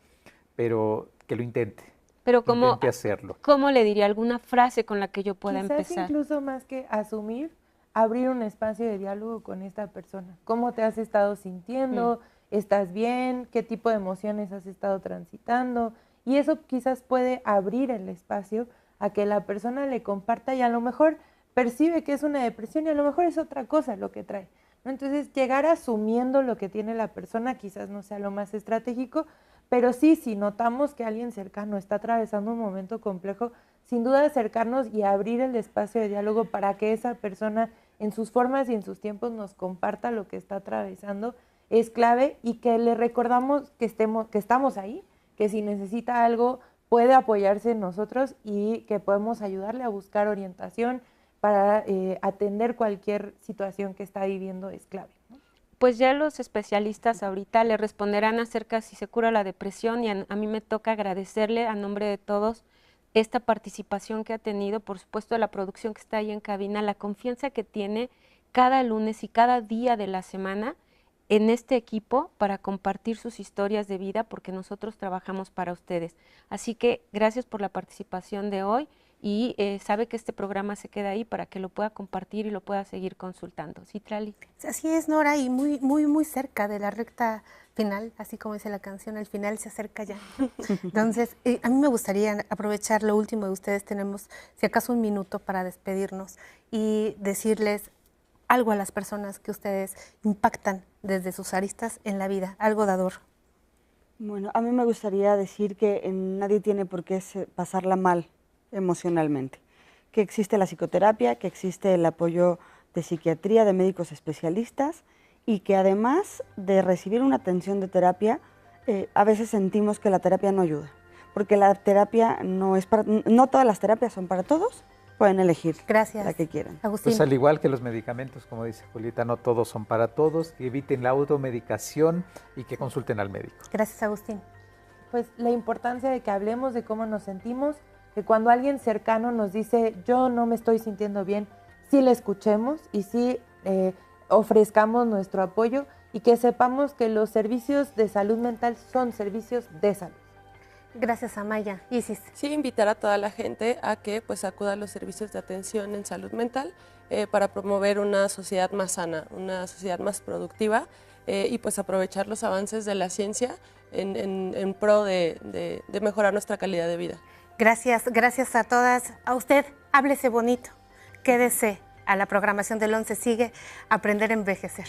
pero que lo intente. Pero intente hacerlo. ¿Cómo le diría alguna frase con la que yo pueda Quizás empezar? Incluso más que asumir, abrir un espacio de diálogo con esta persona. ¿Cómo te has estado sintiendo? ¿Estás bien? ¿Qué tipo de emociones has estado transitando? Y eso quizás puede abrir el espacio a que la persona le comparta y a lo mejor percibe que es una depresión y a lo mejor es otra cosa lo que trae, ¿no? Entonces, llegar asumiendo lo que tiene la persona quizás no sea lo más estratégico, pero sí, si notamos que alguien cercano está atravesando un momento complejo, sin duda acercarnos y abrir el espacio de diálogo para que esa persona en sus formas y en sus tiempos nos comparta lo que está atravesando es clave, y que le recordamos que estamos ahí, que si necesita algo puede apoyarse en nosotros y que podemos ayudarle a buscar orientación para atender cualquier situación que está viviendo es clave, ¿no? Pues ya los especialistas ahorita le responderán acerca si se cura la depresión, y a mí me toca agradecerle a nombre de todos esta participación que ha tenido, por supuesto la producción que está ahí en cabina, la confianza que tiene cada lunes y cada día de la semana en este equipo para compartir sus historias de vida, porque nosotros trabajamos para ustedes. Así que gracias por la participación de hoy, y sabe que este programa se queda ahí para que lo pueda compartir y lo pueda seguir consultando. Citlali. Así es, Nora, y muy cerca de la recta final, así como dice la canción, al final se acerca ya. Entonces, a mí me gustaría aprovechar lo último de ustedes, tenemos si acaso un minuto para despedirnos y decirles, algo a las personas que ustedes impactan desde sus aristas en la vida, algo dador. Bueno, a mí me gustaría decir que nadie tiene por qué pasarla mal emocionalmente, que existe la psicoterapia, que existe el apoyo de psiquiatría, de médicos especialistas, y que además de recibir una atención de terapia, a veces sentimos que la terapia no ayuda, porque la terapia no todas las terapias son para todos, pueden elegir la que quieran. Agustín. Pues al igual que los medicamentos, como dice Julieta, no todos son para todos, que eviten la automedicación y que consulten al médico. Gracias, Agustín. Pues la importancia de que hablemos de cómo nos sentimos, que cuando alguien cercano nos dice yo no me estoy sintiendo bien, sí le escuchemos y sí ofrezcamos nuestro apoyo y que sepamos que los servicios de salud mental son servicios de salud. Gracias, Amaya. Isis. Sí, invitar a toda la gente a que pues acuda a los servicios de atención en salud mental para promover una sociedad más sana, una sociedad más productiva y pues aprovechar los avances de la ciencia en pro de mejorar nuestra calidad de vida. Gracias a todas. A usted, háblese bonito. Quédese a la programación del 11 Sigue, Aprender a Envejecer.